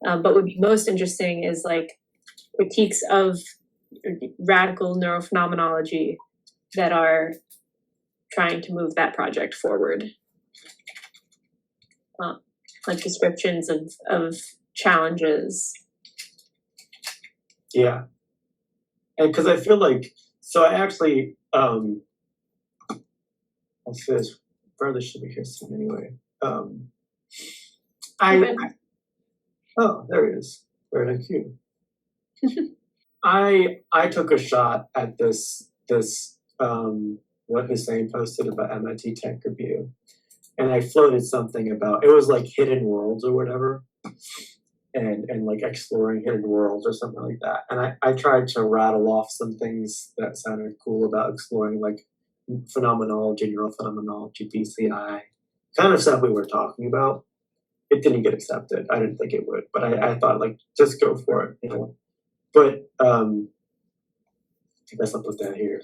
But would be most interesting is like critiques of radical neurophenomenology that are trying to move that project forward. Like descriptions of challenges. Yeah. And because I feel like, so I actually, I'll say this, Bradly should be here soon anyway. Oh, there he is. Very cute. I took a shot at this what Hussein posted about MIT Tech Review, and I floated something about, it was like hidden worlds or whatever, and like exploring hidden worlds or something like that. And I tried to rattle off some things that sounded cool about exploring like phenomenology, neurophenomenology, BCI, kind of stuff we were talking about. It didn't get accepted. I didn't think it would, but I thought like just go for it, you know. But I guess I'll put that here.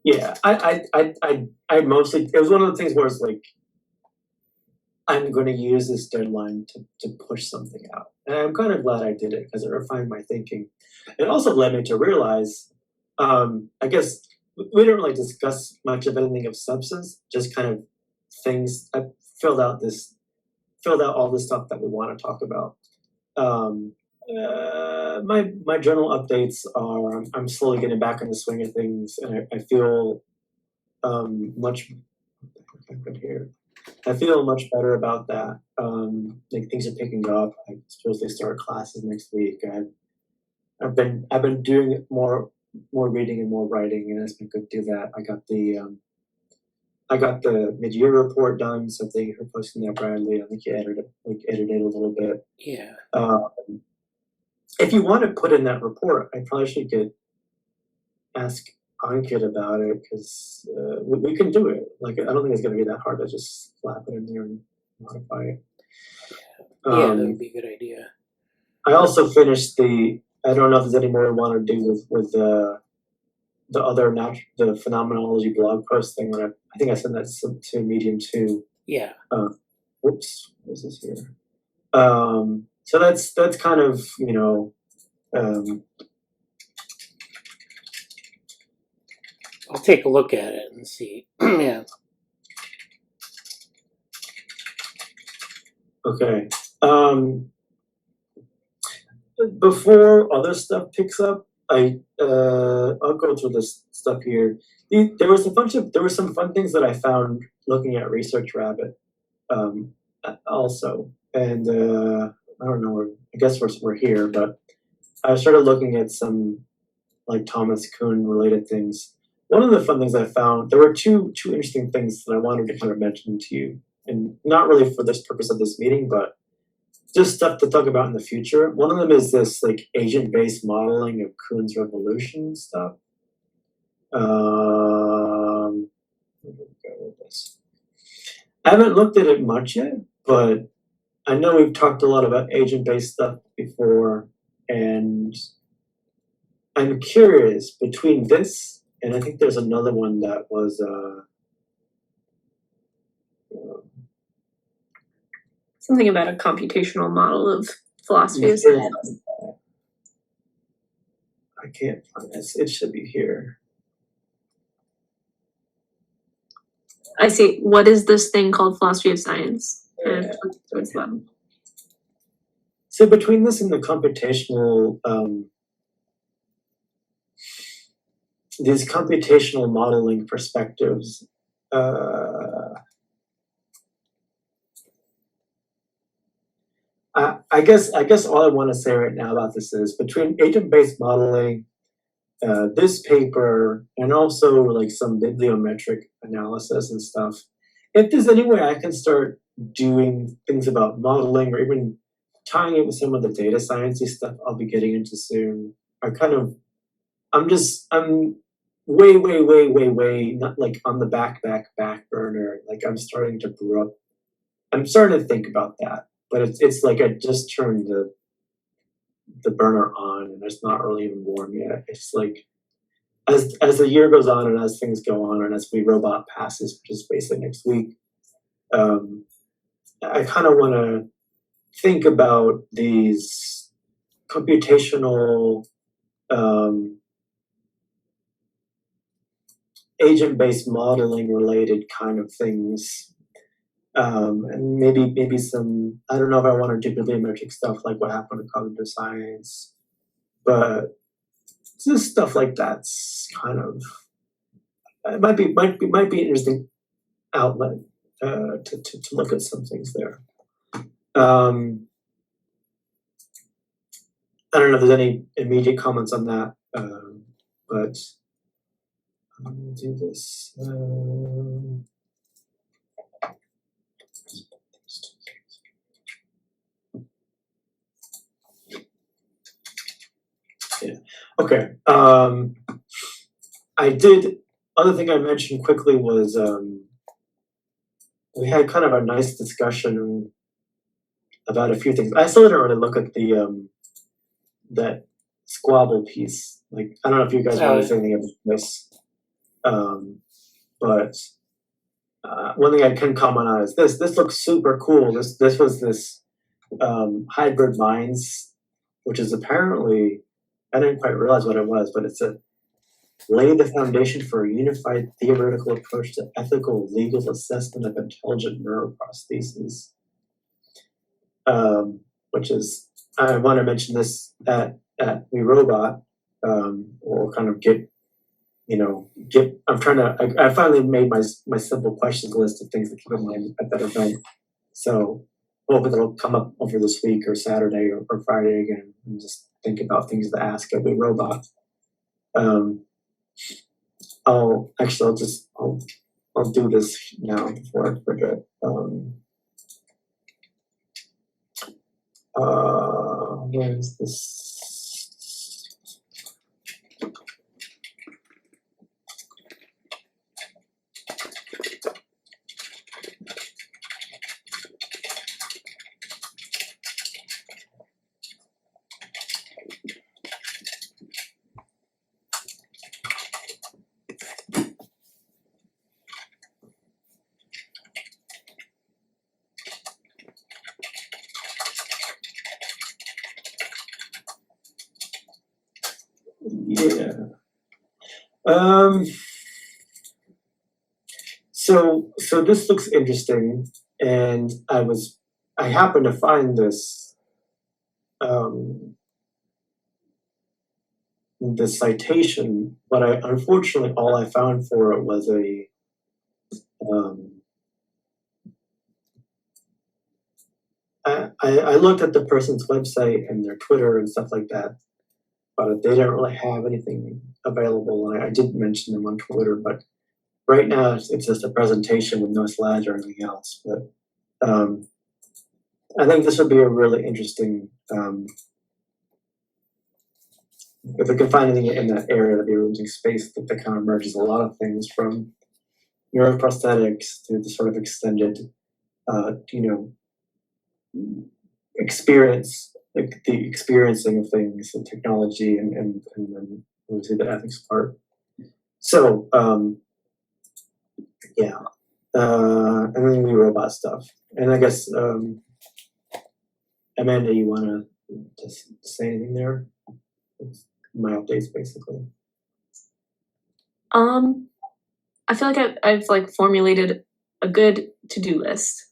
Yeah, I mostly, it was one of the things where it's like, I'm going to use this deadline to push something out. And I'm kind of glad I did it because it refined my thinking. It also led me to realize, I guess we didn't really discuss much of anything of substance, just kind of things. I filled out all this stuff that we want to talk about. My journal updates are, I'm slowly getting back in the swing of things, and I feel much better about that. Like things are picking up. I suppose they start classes next week. I've been doing more reading and more writing, and it's been good to do that. I got the mid-year report done, so thank you for posting that, Bradly. I think you edited a little bit. Yeah. If you want to put in that report, I probably should ask Ankit about it, because we can do it. Like, I don't think it's going to be that hard to just slap it in there and modify it. Yeah, that would be a good idea. I also finished I don't know if there's any more I want to do with the phenomenology blog post thing. I think I sent that to Medium too. Yeah. Whoops, what is this here? So that's kind of, you know, I'll take a look at it and see. Yeah. Okay. Before other stuff picks up, I'll go through this stuff here. There were some fun things that I found looking at Research Rabbit, also, and I don't know. I guess we're here, but I started looking at some like Thomas Kuhn related things. One of the fun things I found, there were two interesting things that I wanted to kind of mention to you, and not really for this purpose of this meeting, but just stuff to talk about in the future. One of them is this like agent-based modeling of Kuhn's revolution stuff. Where do we go with this? I haven't looked at it much yet, but I know we've talked a lot about agent-based stuff before, and I'm curious between this and I think there's another one that was something about a computational model of philosophy of science. I can't find it. It should be here. I see. What is this thing called philosophy of science? Yeah. So between this and the computational, these computational modeling perspectives, I guess all I want to say right now about this is between agent-based modeling, this paper, and also like some bibliometric analysis and stuff, if there's any way I can start doing things about modeling or even tying it with some of the data sciencey stuff I'll be getting into soon, I'm way not like on the back burner. Like I'm starting to think about that, but it's like I just turned the burner on and it's not really even warm yet. It's like as the year goes on and as things go on and as Robot passes, which is basically next week, I kind of want to think about these computational agent-based modeling related kind of things. And maybe some, I don't know if I want to do bibliometric stuff like what happened in cognitive science, but just stuff like that's kind of, it might be an interesting outlet to look at some things there. I don't know if there's any immediate comments on that, but I'll do this. Yeah. Okay. Other thing I mentioned quickly was we had kind of a nice discussion about a few things. I still didn't really look at the that squabble piece. Like, I don't know if you guys want to say anything about this, but one thing I can comment on is this. This looks super cool. This was this hybrid minds, which is apparently, I didn't quite realize what it was, but it's lay the foundation for a unified theoretical approach to ethical legal assessment of intelligent neuroprostheses. Which is, I want to mention this at WeRobot, or kind of I finally made my simple questions list of things to keep in mind at that event. So hopefully that'll come up over this week or Saturday or Friday again, and just think about things to ask at WeRobot. I'll do this now before I forget. Where is this? Yeah. So this looks interesting, and I happened to find this the citation, but unfortunately all I found for it was I looked at the person's website and their Twitter and stuff like that, but they didn't really have anything available. And I did mention them on Twitter, but right now it's just a presentation with no slides or anything else. But I think this would be a really interesting, if we can find anything in that area, that'd be a really interesting space that kind of merges a lot of things from neuroprosthetics to the sort of extended, experience, like the experiencing of things and technology and then obviously the ethics part. So yeah, and then the robot stuff. And I guess Amanda, you want to say anything there? My updates basically. I feel like I've like formulated a good to-do list.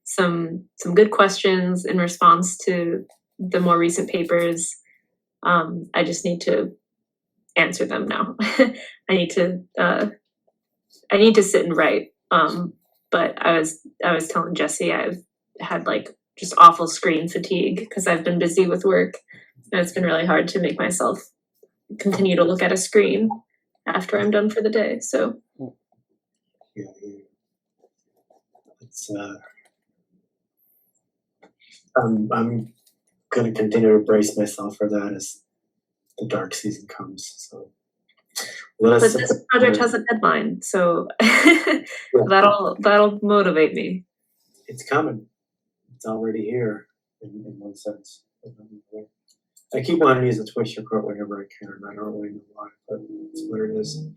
Some good questions in response to the more recent papers. I just need to answer them now. I need to sit and write. But I was telling Jesse I've had like just awful screen fatigue because I've been busy with work, and it's been really hard to make myself continue to look at a screen after I'm done for the day. So yeah. It's I'm going to continue to brace myself for that as the dark season comes. So, but this project has a deadline, so yeah. that'll motivate me. It's coming. It's already here in one sense. I keep wanting to use a Twitch record whenever I can. I don't really know why, but it's what it is.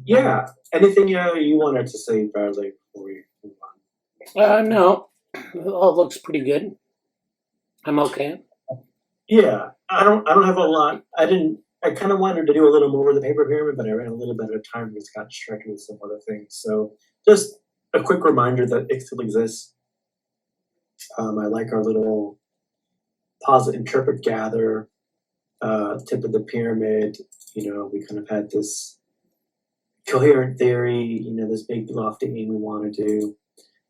Yeah. Anything you wanted to say, Bradly, before we move on? No. all looks pretty good. I'm okay. Yeah, I don't have a lot. I kind of wanted to do a little more with the paper pyramid, but I ran a little bit out of time because got distracted with some other things. So just a quick reminder that it still exists. I like our little posit, interpret, gather tip of the pyramid. We kind of had this coherent theory, this big lofty aim we want to do.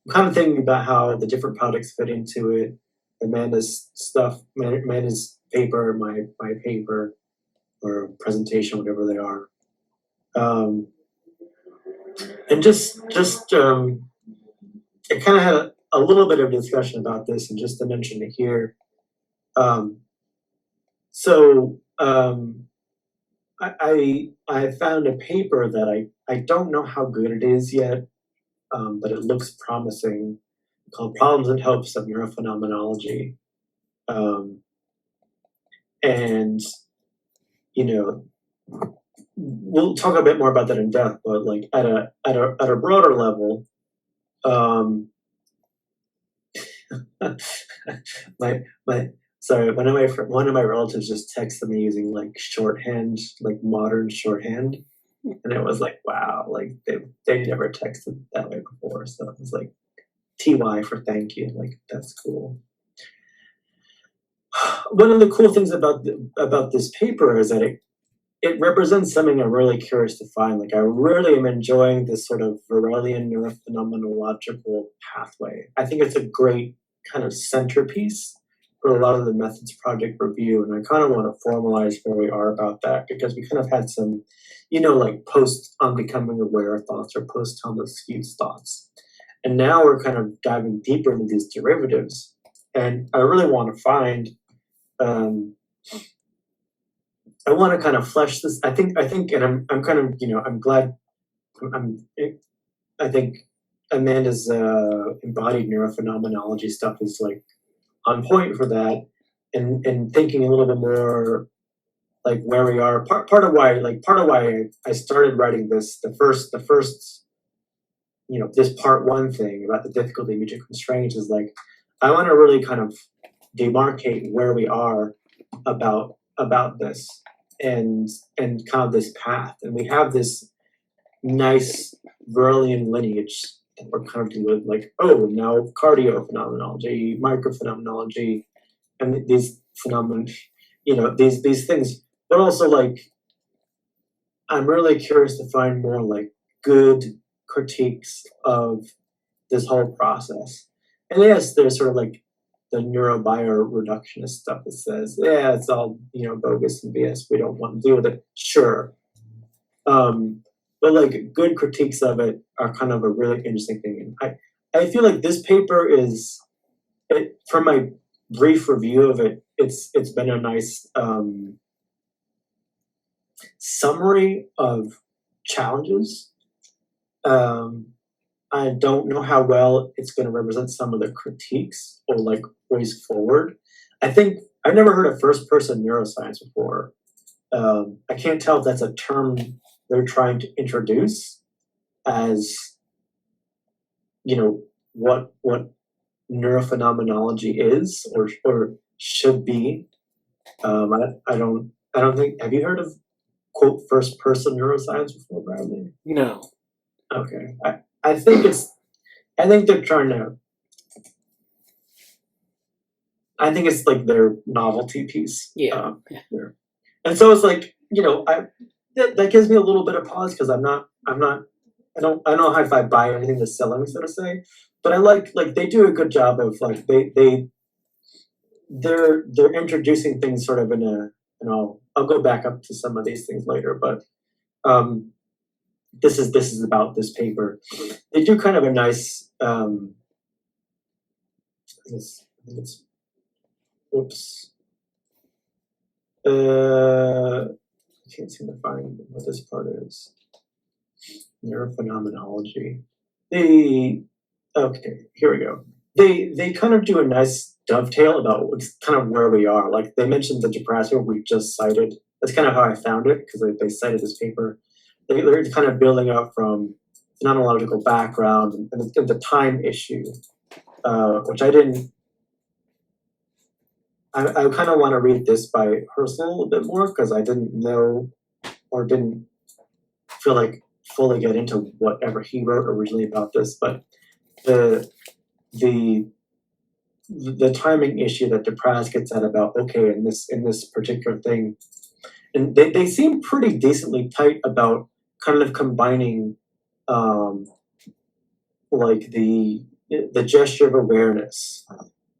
I'm kind of thinking about how the different projects fit into it. Amanda's stuff, Amanda's paper, my paper, or presentation, whatever they are. And just I kind of had a little bit of discussion about this, and just to mention it here. I found a paper that I don't know how good it is yet, but it looks promising, called Problems and Hopes of Micro-phenomenology. And we'll talk a bit more about that in depth, but like at a broader level, one of my relatives just texted me using like shorthand, like modern shorthand, and it was like, wow, like they never texted that way before, so it was like TY for thank you, like that's cool. One of the cool things about this paper is that it represents something I'm really curious to find. Like I really am enjoying this sort of Varelian neurophenomenological pathway. I think it's a great kind of centerpiece for a lot of the methods project review, and I kind of want to formalize where we are about that, because we kind of had some, like post unbecoming aware thoughts or post Thomas Hughes thoughts, and now we're kind of diving deeper into these derivatives, and I really want to find. I want to kind of flesh this. I think, and I'm kind of, I'm glad. I think Amanda's embodied neurophenomenology stuff is like on point for that, and thinking a little bit more like where we are. Part of why I started writing this. The first, this part one thing about the difficulty of mutual constraints is like I want to really kind of demarcate where we are about this. And kind of this path, and we have this nice Varelian lineage that we're kind of dealing with, like, oh, now cardiophenomenology, microphenomenology, and these phenomena, these things. But also, like, I'm really curious to find more like good critiques of this whole process. And yes, there's sort of like the neurobioreductionist stuff that says, yeah, it's all, bogus and BS. We don't want to deal with it. Sure. But like good critiques of it are kind of a really interesting thing. And I feel like this paper from my brief review of it, it's been a nice summary of challenges. I don't know how well it's going to represent some of the critiques or like ways forward. I think I've never heard of first-person neuroscience before. I can't tell if that's a term they're trying to introduce as, what neurophenomenology is or should be. I don't think. Have you heard of quote first-person neuroscience before, Bradley? No. Okay. I think they're trying to. I think it's like their novelty piece. Yeah. And so it's like, that gives me a little bit of pause, because I don't know if I buy anything they're selling, so to say. But I like they do a good job of like they're introducing things sort of in a, and I'll go back up to some of these things later, but this is about this paper. They do kind of a nice I think it's oops. I can't seem to find what this part is. Neurophenomenology. Okay, here we go. They kind of do a nice dovetail about kind of where we are. Like they mentioned the Deprasio we just cited. That's kind of how I found it, because they cited this paper. They're kind of building up from phenomenological background and the time issue. which I didn't. I kind of want to read this by Herzl a bit more because I didn't know or didn't feel like fully get into whatever he wrote originally about this, but the timing issue that Depraz gets at about in this particular thing, and they seem pretty decently tight about kind of combining like the gesture of awareness,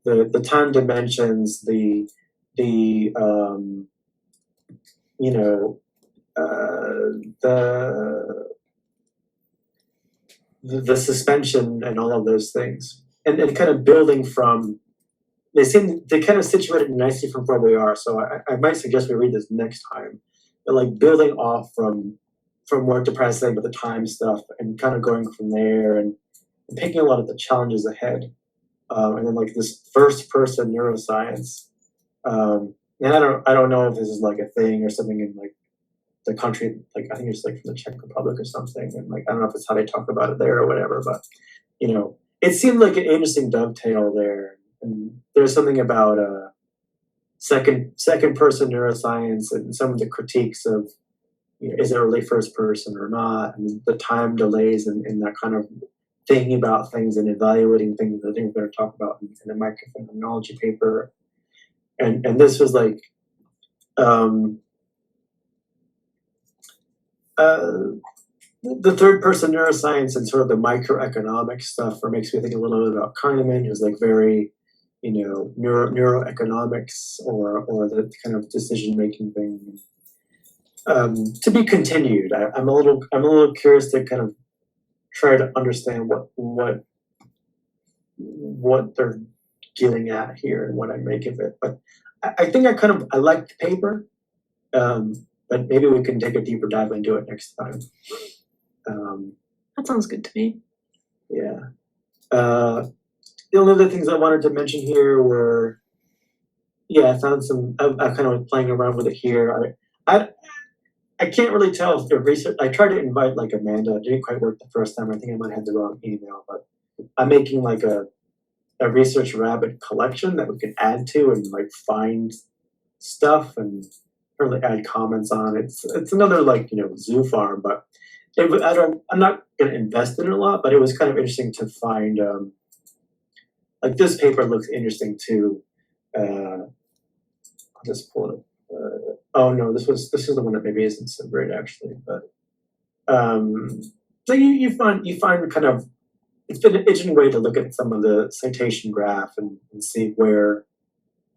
the time dimensions, the suspension and all of those things, and kind of building from. They kind of situated nicely from where we are. So I might suggest we read this next time, but like building off from what Depraz saying about the time stuff and kind of going from there and picking a lot of the challenges ahead, and then like this first person neuroscience. And I don't know if this is like a thing or something in like the country, like I think it's like from the Czech Republic or something, and like I don't know if it's how they talk about it there or whatever, but it seemed like an interesting dovetail there. And there's something about second person neuroscience and some of the critiques of is it really first person or not, and the time delays and that kind of thinking about things and evaluating things. I think we're going to talk about in the micro-phenomenology paper, and this was like the third person neuroscience and sort of the microeconomic stuff, or makes me think a little bit about Kuhnian, who's like very neuroeconomics or the kind of decision making thing. To be continued. I'm a little curious to kind of try to understand what they're getting at here and what I make of it. But I think I like the paper, but maybe we can take a deeper dive into it next time. That sounds good to me. Yeah. The only other things I wanted to mention here were, I found some. I kind of was playing around with it here. I can't really tell if the research. I tried to invite like Amanda. It didn't quite work the first time. I think I might have the wrong email, but I'm making like a research rabbit collection that we can add to and like find stuff and really add comments on. It's another like zoo farm, but I'm not going to invest in it a lot. But it was kind of interesting to find. Like this paper looks interesting too. I'll just pull it up. Oh no, this is the one that maybe isn't so great actually, but so you find kind of it's been an interesting way to look at some of the citation graph and see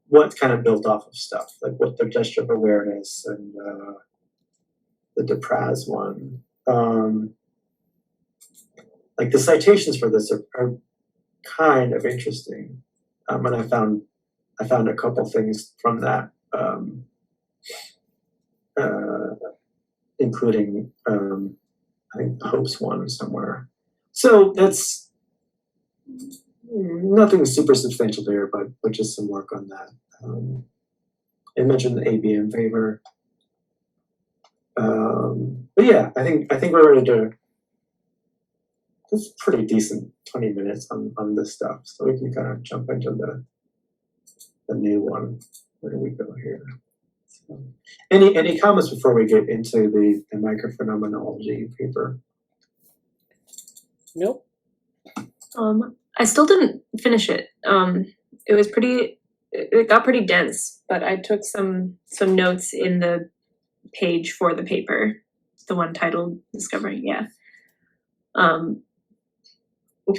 what's kind of built off of stuff, like what the gesture of awareness and the Depraz one. Like the citations for this are kind of interesting, and I found a couple things from that. Including I think Hope's one somewhere. So that's nothing super substantial there, but just some work on that. I mentioned the ABM favor. But yeah, I think we're ready to. That's pretty decent 20 minutes on this stuff, so we can kind of jump into the new one. Where do we go here? So, any comments before we get into the microphenomenology paper? Nope. I still didn't finish it. It got pretty dense, but I took some notes in the page for the paper, the one titled Discovering. Yeah.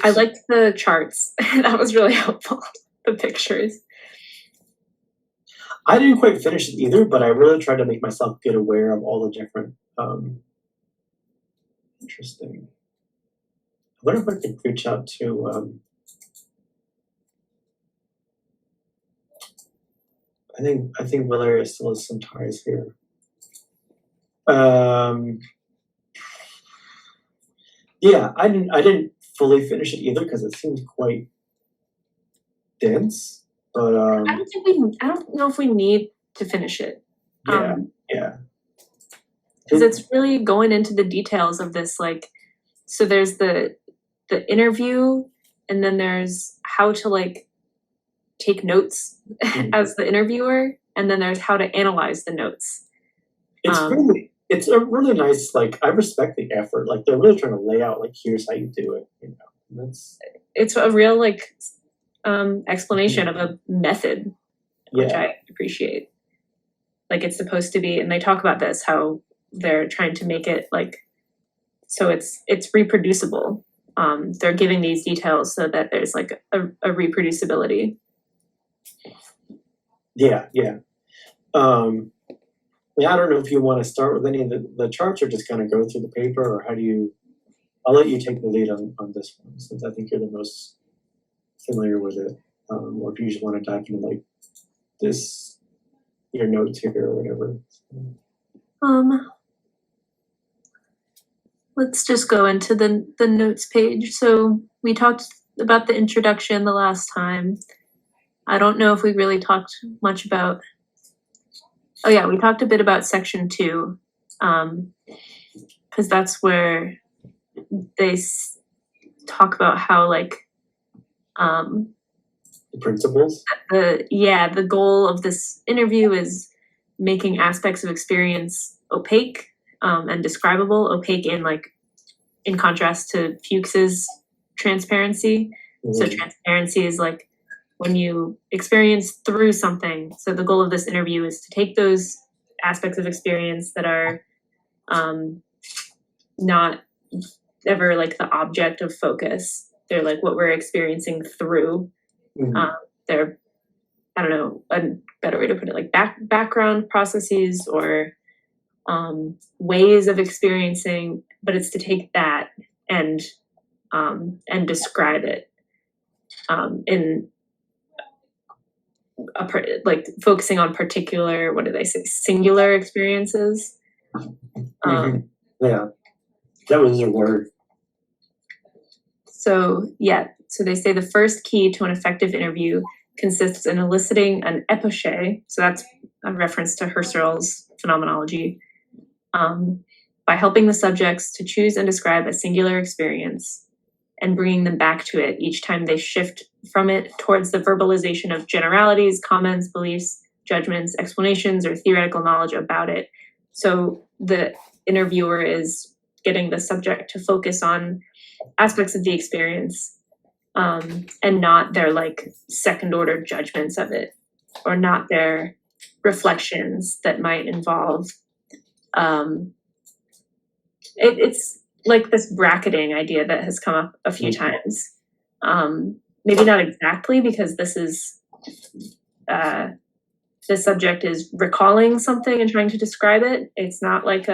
I liked the charts. That was really helpful. The pictures. I didn't quite finish it either, but I really tried to make myself get aware of all the different. Interesting. I wonder if I could reach out to. I think Valeria still has some ties here. Yeah, I didn't fully finish it either because it seemed quite dense. But I don't know if we need to finish it. Yeah. Because it's really going into the details of this, like, so there's the interview, and then there's how to like take notes as the interviewer, and then there's how to analyze the notes. It's a really nice, like, I respect the effort. Like, they're really trying to lay out, like, here's how you do it, you know. It's a real, like, explanation of a method, which I appreciate. Like, it's supposed to be, and they talk about this, how they're trying to make it, like, so it's reproducible. They're giving these details so that there's, like, a reproducibility. Yeah. I don't know if you want to start with any of the charts or just kind of go through the paper, or how do you, I'll let you take the lead on this one, since I think you're the most familiar with it, or if you just want to dive into like this, your notes here or whatever. Let's just go into the notes page. So we talked about the introduction the last time. I don't know if we really talked much about, oh yeah, we talked a bit about section 2, because that's where they talk about how like the principles. The goal of this interview is making aspects of experience opaque and describable. Opaque in contrast to Fuchs's transparency. So transparency is like when you experience through something. So the goal of this interview is to take those aspects of experience that are not ever like the object of focus. They're like what we're experiencing through. They're, I don't know, a better way to put it, like background processes or ways of experiencing, but it's to take that and describe it in like focusing on particular, what do they say, singular experiences. Yeah, that was their word. So they say the first key to an effective interview consists in eliciting an epoché, so that's a reference to Husserl's phenomenology, by helping the subjects to choose and describe a singular experience and bringing them back to it each time they shift from it towards the verbalization of generalities, comments, beliefs, judgments, explanations, or theoretical knowledge about it. So the interviewer is getting the subject to focus on aspects of the experience and not their like second order judgments of it, or not their reflections that might involve it's like this bracketing idea that has come up a few times. Maybe not exactly, because this is the subject is recalling something and trying to describe it. It's not like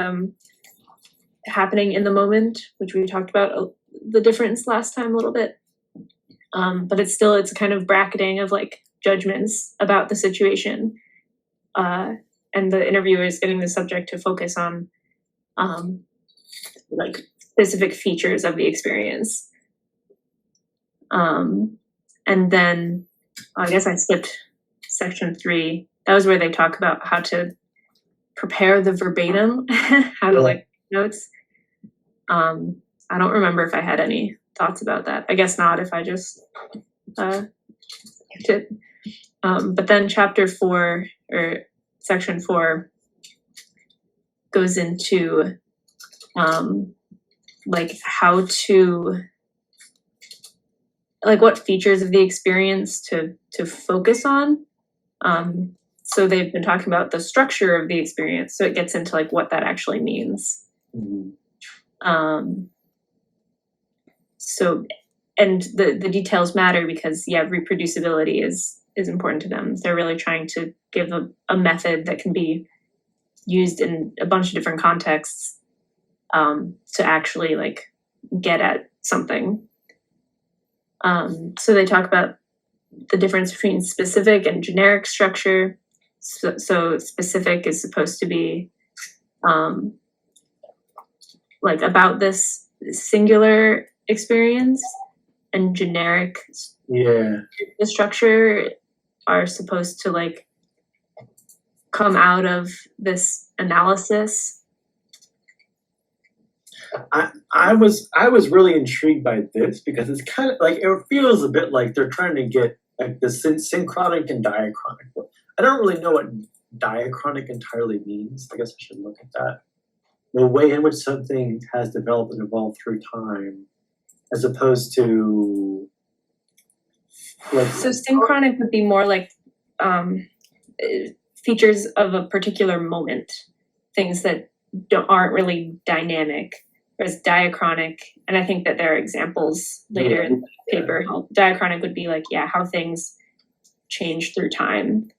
happening in the moment, which we talked about the difference last time a little bit. But it's a kind of bracketing of like judgments about the situation. And the interviewer is getting the subject to focus on like specific features of the experience. And then I guess I skipped section 3. That was where they talk about how to prepare the verbatim, how to like notes. I don't remember if I had any thoughts about that. I guess not, if I just skipped it. But then chapter 4 or section 4 goes into like how to, like what features of the experience to focus on. So they've been talking about the structure of the experience, so it gets into like what that actually means. So, and the details matter because reproducibility is important to them. They're really trying to give a method that can be used in a bunch of different contexts to actually like get at something. So they talk about the difference between specific and generic structure. So specific is supposed to be like about this singular experience, and generic the structure are supposed to like come out of this analysis. I was really intrigued by this because it's kind of like it feels a bit like they're trying to get like the synchronic and diachronic. I don't really know what diachronic entirely means. I guess I should look at that. The way in which something has developed and evolved through time, as opposed to like. So synchronic would be more like features of a particular moment, things that aren't really dynamic. Whereas diachronic, and I think that there are examples later in the paper. How diachronic would be like, how things change through time.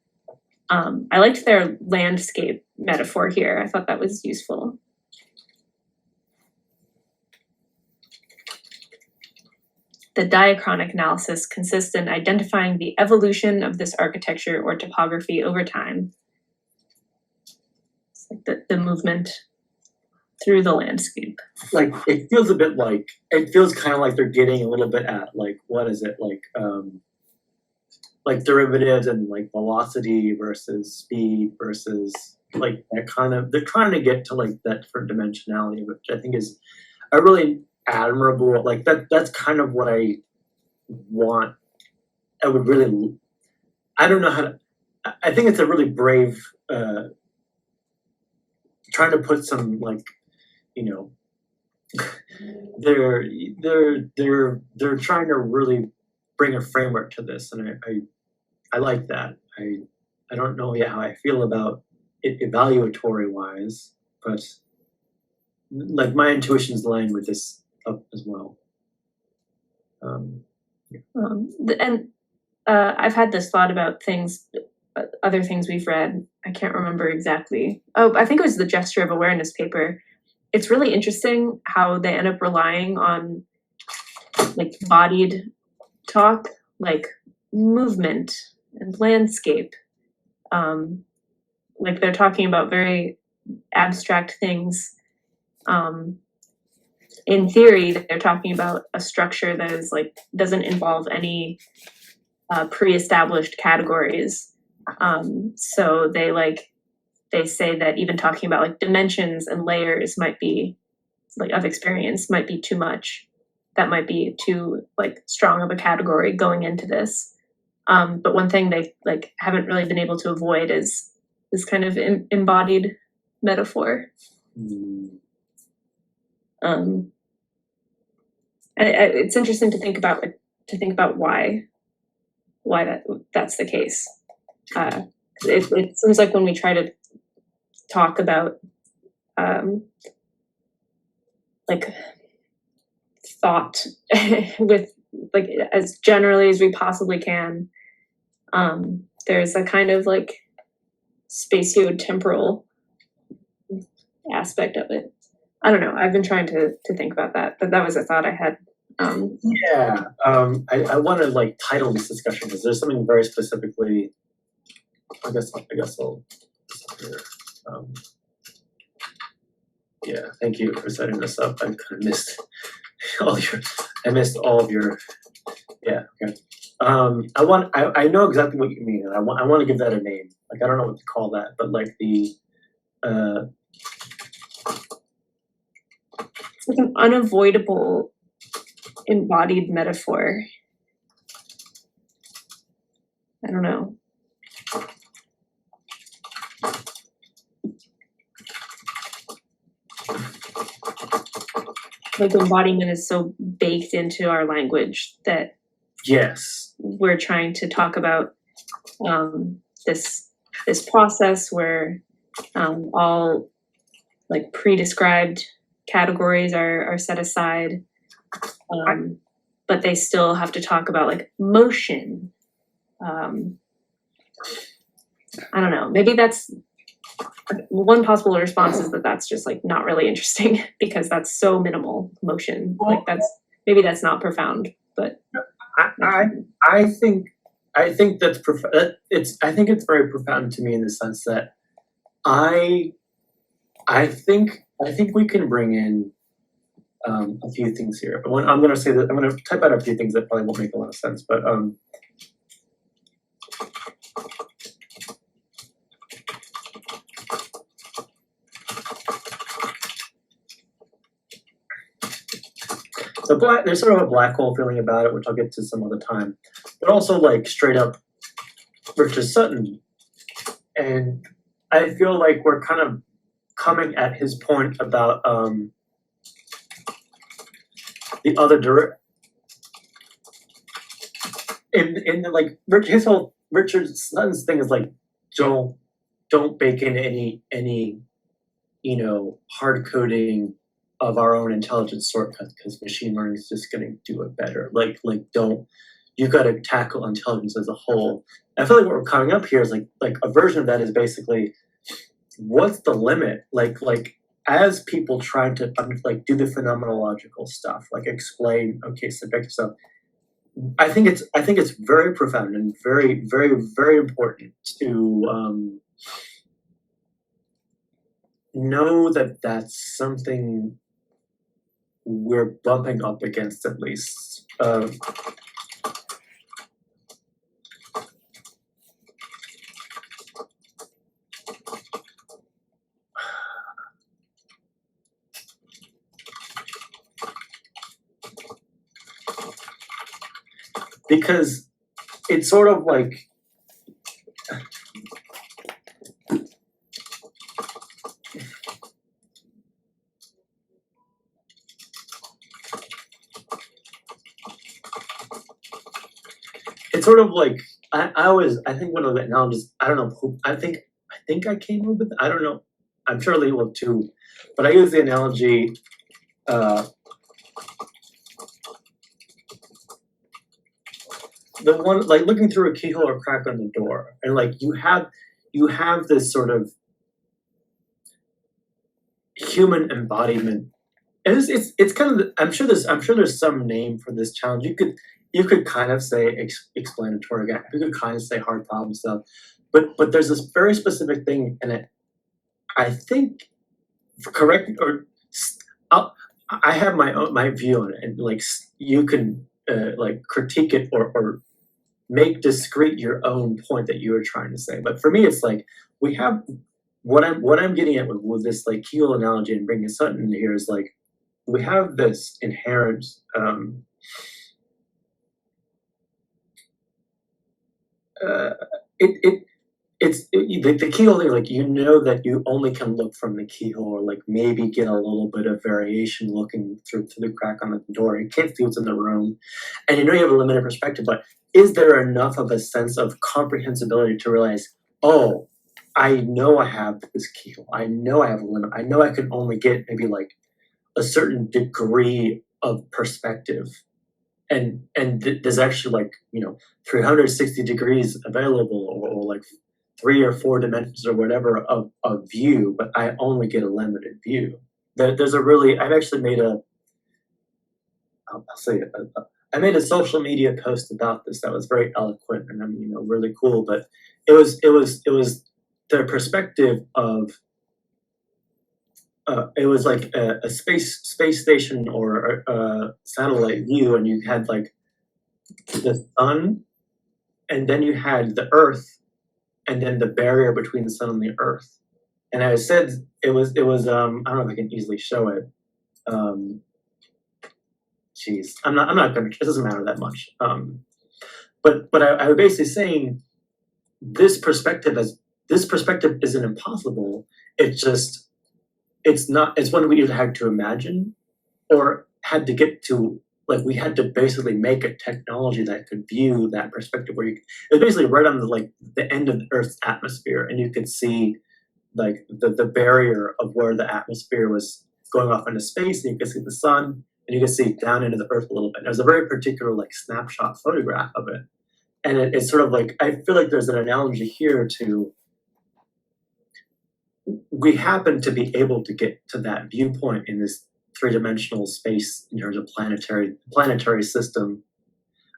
I liked their landscape metaphor here. I thought that was useful. The diachronic analysis consists in identifying the evolution of this architecture or topography over time. It's like the movement through the landscape. Like it feels a bit like it feels kind of like they're getting a little bit at like what is it like derivatives and like velocity versus speed versus like that kind of, they're trying to get to like that different dimensionality, which I think is a really admirable, like that's kind of what I want. I would really, I don't know how to, I think it's a really brave trying to put some like, you know, they're trying to really bring a framework to this, and I like that. I don't know yet how I feel about it evaluatory wise, but like my intuition's line with this up as well. And I've had this thought about things, other things we've read. I can't remember exactly. Oh, I think it was the Gesture of Awareness paper. It's really interesting how they end up relying on like bodied talk, like movement and landscape. Like they're talking about very abstract things. In theory, they're talking about a structure that is like doesn't involve any pre-established categories. So they say that even talking about like dimensions and layers might be like of experience might be too much. That might be too like strong of a category going into this. But one thing they like haven't really been able to avoid is this kind of embodied metaphor. It's interesting to think about why that's the case. It seems like when we try to talk about like thought with like as generally as we possibly can, there's a kind of like spatio-temporal aspect of it. I don't know. I've been trying to think about that, but that was a thought I had. I want to like title this discussion because there's something very specifically. I guess I'll. Yeah, thank you for setting this up. I kind of missed all of your. Yeah. Okay. I know exactly what you mean, and I want to give that a name. Like I don't know what to call that, but like the. It's like an unavoidable embodied metaphor. I don't know. Like embodiment is so baked into our language that yes, we're trying to talk about this process where all like pre-described categories are set aside, but they still have to talk about like motion. I don't know. Maybe that's one possible response is that that's just like not really interesting because that's so minimal motion. Like maybe that's not profound, but I think that's I think it's very profound to me in the sense that I think we can bring in a few things here. But I'm going to say that I'm going to type out a few things that probably won't make a lot of sense. But there's sort of a black hole feeling about it, which I'll get to some other time, but also like straight up Richard Sutton. And I feel like we're kind of coming at his point about the other in like his whole Richard Sutton's thing is like don't bake in any hard coding of our own intelligence shortcuts because machine learning is just going to do it better. Like don't, you've got to tackle intelligence as a whole. I feel like what we're coming up here is like a version of that is basically what's the limit? Like as people try to like do the phenomenological stuff, like explain subjective stuff. I think it's very profound and very, very, very important to know that that's something we're bumping up against at least. Because it's sort of like I think one of the analogies, I don't know who, I think I came up with it, I don't know, I'm sure Lee will too, but I use the analogy the one like looking through a keyhole or crack on the door, and like you have this sort of human embodiment, and it's kind of I'm sure there's some name for this challenge. You could kind of say explanatory gap. You could kind of say hard problem stuff, but there's this very specific thing, and I think correct or I have my view on it, and like you can like critique it or make discrete your own point that you were trying to say. But for me, it's like we have what I'm getting at with this like keyhole analogy and bringing Sutton in here is like we have this inherent the keyhole thing, like that you only can look from the keyhole or like maybe get a little bit of variation looking through the crack on the door. You can't see what's in the room, and you have a limited perspective, but is there enough of a sense of comprehensibility to realize, oh, I know I have this keyhole, I know I have a limit, I know I can only get maybe like a certain degree of perspective, and there's actually like 360 degrees available, or like 3 or 4 dimensions or whatever of view, but I only get a limited view. There's a really, I've actually made I made a social media post about this that was very eloquent and really cool, but it was the perspective of it was like a space station or a satellite view, and you had like the sun, and then you had the Earth, and then the barrier between the sun and the Earth. And I said it was I don't know if I can easily show it. Geez, I'm not gonna. It doesn't matter that much. But I was basically saying this perspective isn't impossible. It's not. It's one we either had to imagine or had to get to. Like we had to basically make a technology that could view that perspective, where it was basically right on the end of the Earth's atmosphere, and you could see like the barrier of where the atmosphere was going off into space, and you could see the sun, and you could see down into the Earth a little bit. There's a very particular like snapshot photograph of it, and it's sort of like I feel like there's an analogy here to we happen to be able to get to that viewpoint in this 3-dimensional space in terms of planetary system.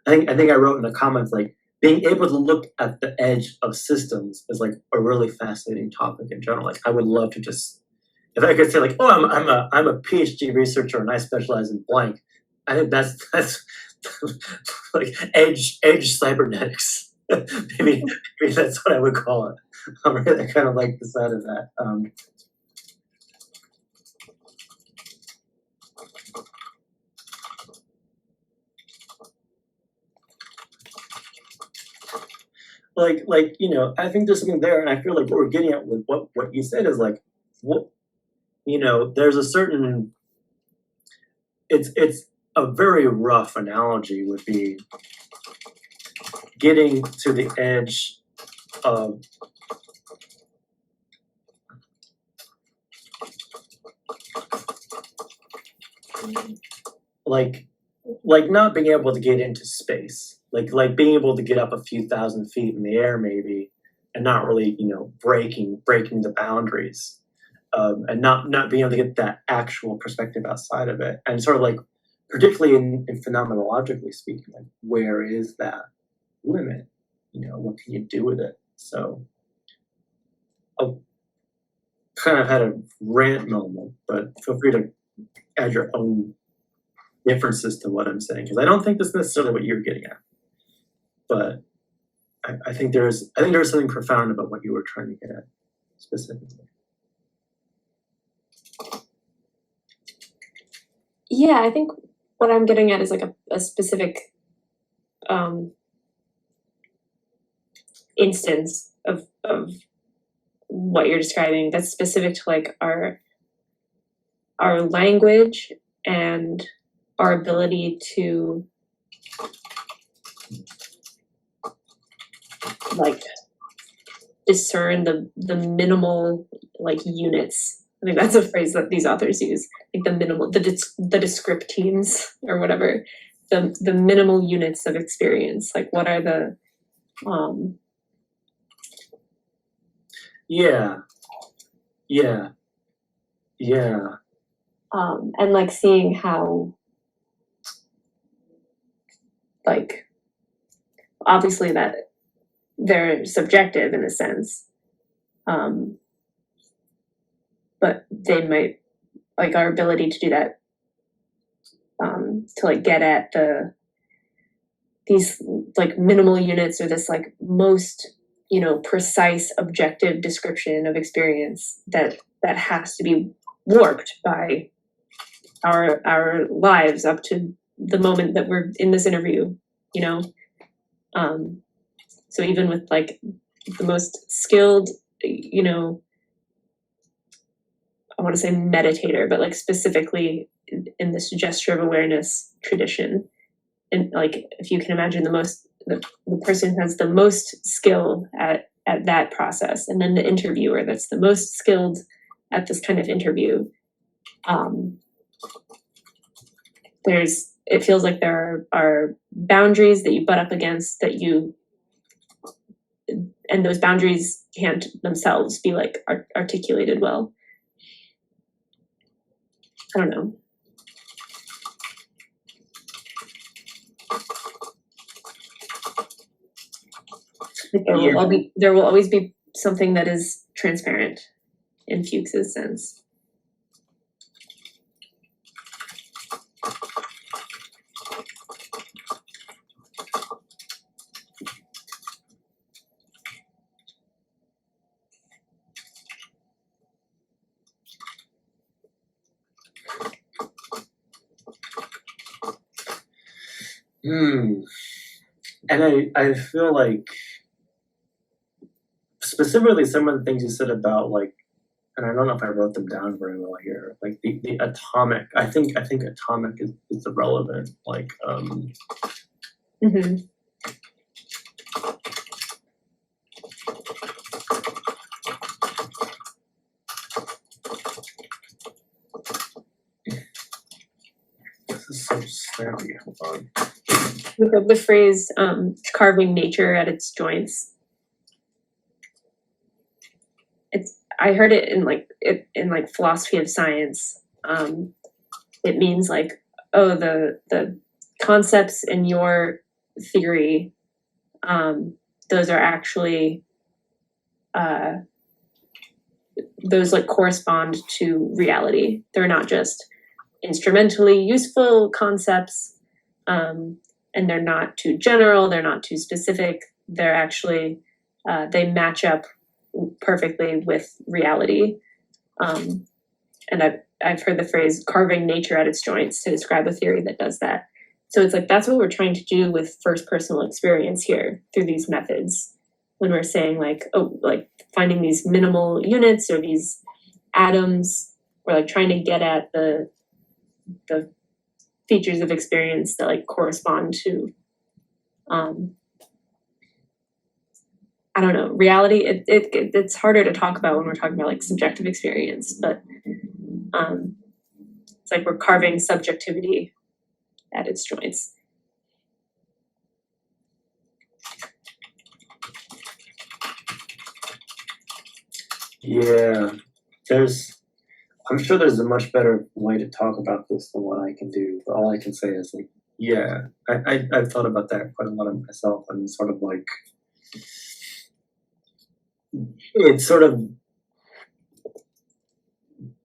I think I wrote in the comments like being able to look at the edge of systems is like a really fascinating topic in general. Like I would love to just, if I could say like, oh, I'm a PhD researcher and I specialize in blank. I think that's like edge cybernetics. maybe that's what I would call it. I really kind of like the side of that. you know, I think there's something there, and I feel like what we're getting at with what you said is like, what, you know, there's a certain, it's a very rough analogy would be getting to the edge of like not being able to get into space, like being able to get up a few thousand feet in the air maybe, and not really, you know, breaking the boundaries, and not being able to get that actual perspective outside of it, and sort of like, particularly in phenomenologically speaking, like where is that limit? You know, what can you do with it? So I'll kind of had a rant moment, but feel free to add your own differences to what I'm saying, because I don't think that's necessarily what you're getting at. But I think there's something profound about what you were trying to get at specifically. Yeah, I think what I'm getting at is like a specific instance of what you're describing that's specific to like our language and our ability to like discern the minimal like units. I think that's a phrase that these authors use, like the minimal, the descriptines or whatever, the minimal units of experience. Like what are the and like seeing how like obviously that they're subjective in a sense, but they might, like our ability to do that, to like get at these like minimal units, or this like most, you know, precise objective description of experience that has to be warped by our lives up to the moment that we're in this interview, you know. So even with like the most skilled, you know, I want to say meditator, but like specifically in this gesture of awareness tradition, and like if you can imagine the person who has the most skill at that process, and then the interviewer that's the most skilled at this kind of interview, it feels like there are boundaries that you butt up against, and those boundaries can't themselves be like articulated well. I don't know. There will always be something that is transparent in Fuchs's sense. And I feel like specifically some of the things you said about like, and I don't know if I wrote them down very well here, like the atomic, I think atomic is the relevant, like this is so snappy, hold on. The phrase carving nature at its joints. I heard it in like philosophy of science. It means like, oh, the concepts in your theory, those are actually those like correspond to reality. They're not just instrumentally useful concepts, and they're not too general, they're not too specific. They're actually they match up perfectly with reality. And I've heard the phrase carving nature at its joints to describe a theory that does that. So it's like that's what we're trying to do with first personal experience here through these methods. when we're saying like, oh, like finding these minimal units or these atoms, or like trying to get at the features of experience that like correspond to I don't know, reality. It's harder to talk about when we're talking about like subjective experience, but it's like we're carving subjectivity at its joints. Yeah, I'm sure there's a much better way to talk about this than what I can do, but all I can say is like, yeah, I've thought about that quite a lot of myself, and sort of like, it's sort of,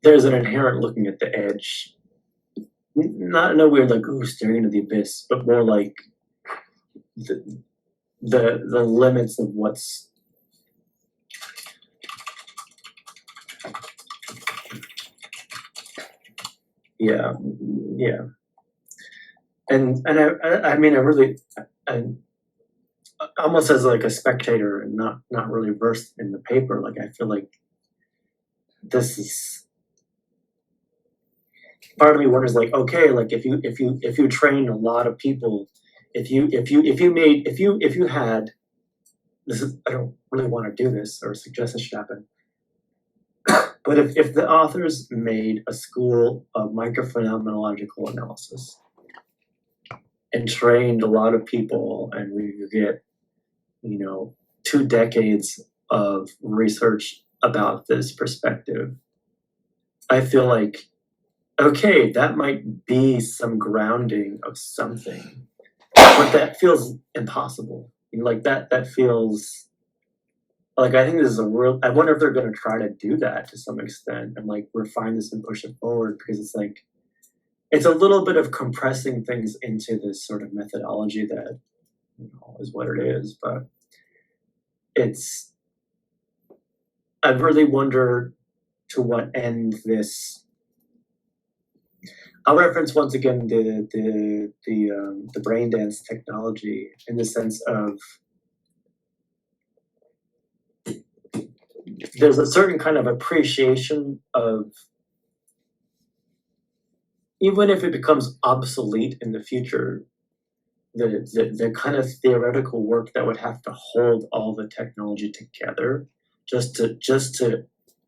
there's an inherent looking at the edge, not in a weird like, ooh, staring into the abyss, but more like the limits of what's yeah, and I mean, I almost as like a spectator and not really versed in the paper, like I feel like this is part of me wonders like, okay, like if you train a lot of people, if you had this is, I don't really want to do this or suggest this should happen, but if the authors made a school of micro-phenomenological analysis and trained a lot of people, and we could get, 2 decades of research about this perspective, I feel like, okay, that might be some grounding of something, but that feels impossible. Like that feels like, I think this is I wonder if they're going to try to do that to some extent and like refine this and push it forward, because it's like, it's a little bit of compressing things into this sort of methodology that is what it is, but I really wonder to what end this. I'll reference once again the brain dance technology, in the sense of there's a certain kind of appreciation of, even if it becomes obsolete in the future, the kind of theoretical work that would have to hold all the technology together, just to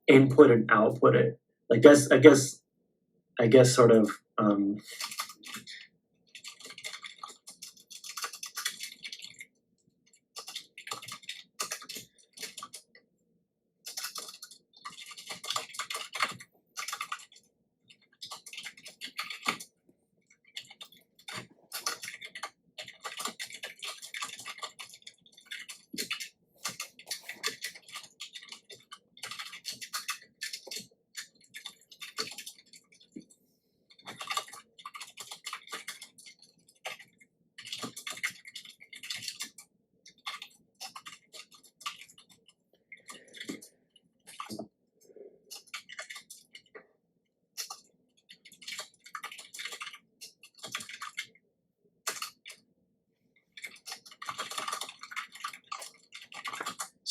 input and output it. Like I guess sort of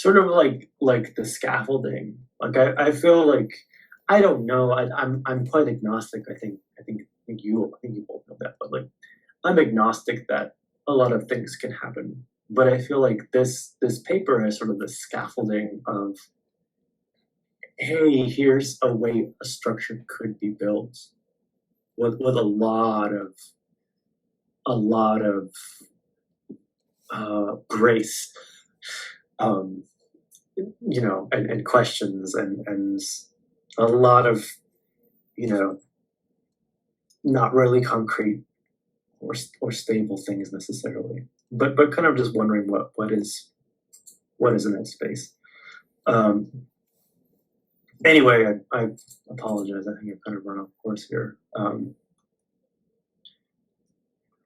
sort of like the scaffolding. Like I feel like, I don't know. I'm quite agnostic. I think you both know that, but like I'm agnostic that a lot of things can happen. But I feel like this paper has sort of the scaffolding of, hey, here's a way a structure could be built with a lot of grace, and questions and a lot of, not really concrete or stable things necessarily, but kind of just wondering what is in that space. Anyway, I apologize. I think I've kind of run off course here.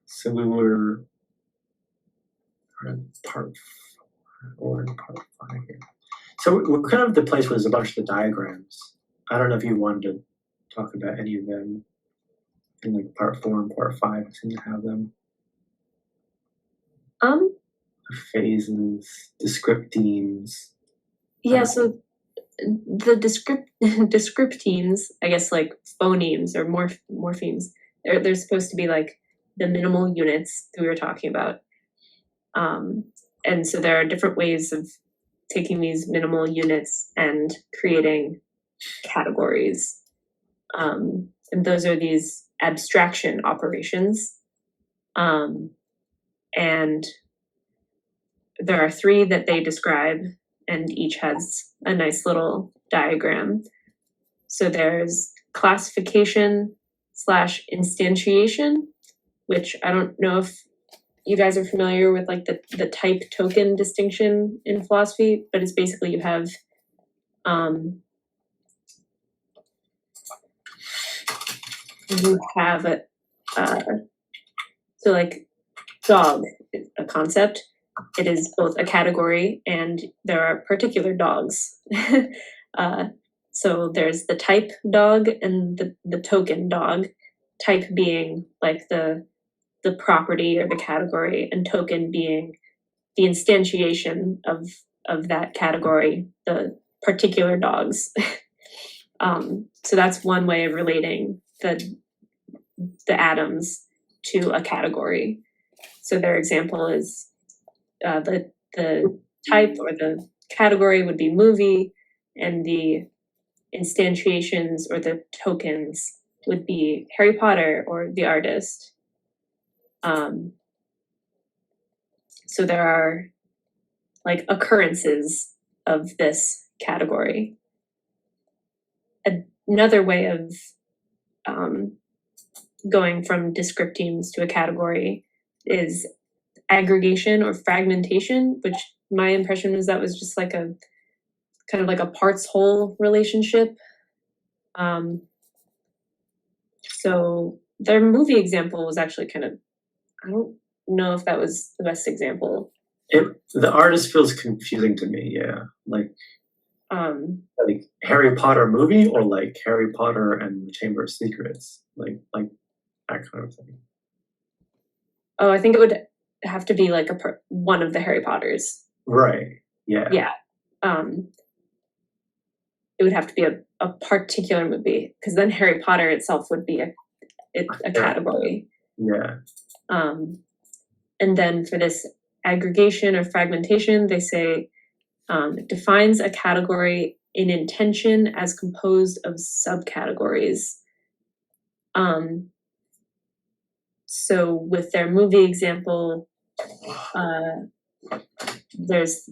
So we were in part 4 or in part 5 here. So we're kind of at the place where there's a bunch of the diagrams. I don't know if you wanted to talk about any of them in like part 4 and part 5. I seem to have them. phases, descriptemes. Yeah, so the descriptemes, I guess like phonemes or morphemes, they're supposed to be like the minimal units that we were talking about. And so there are different ways of taking these minimal units and creating categories. And those are these abstraction operations. And there are three that they describe, and each has a nice little diagram. So there's classification / instantiation, which I don't know if you guys are familiar with like the type token distinction in philosophy, but it's basically you have so like dog is a concept. It is both a category and there are particular dogs. So there's the type dog and the token dog, type being like the property or the category, and token being the instantiation of that category, the particular dogs. So that's one way of relating the atoms to a category. So their example is the type or the category would be movie, and the instantiations or the tokens would be Harry Potter or the artist. So there are like occurrences of this category. Another way of going from descriptemes to a category is aggregation or fragmentation, which my impression was that was just like a kind of like a parts whole relationship. So their movie example was actually kind of, I don't know if that was the best example. The artist feels confusing to me, yeah. Like Harry Potter movie or like Harry Potter and the Chamber of Secrets, like that kind of thing. Oh, I think it would have to be like one of the Harry Potters. Right. Yeah. Yeah. It would have to be a particular movie, because then Harry Potter itself would be a category. Yeah. And then for this aggregation or fragmentation, they say it defines a category in intention as composed of subcategories. So with their movie example, there's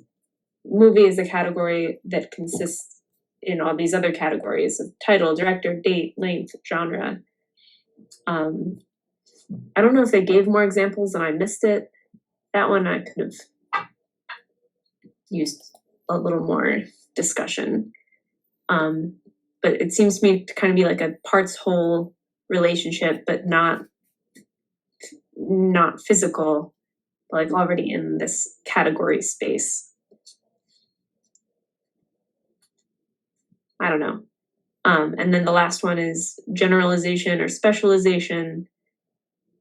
movie is a category that consists in all these other categories of title, director, date, length, genre. I don't know if they gave more examples and I missed it. That one I could have used a little more discussion. But it seems to me to kind of be like a parts whole relationship, but not physical, like already in this category space. I don't know. And then the last one is generalization or specialization.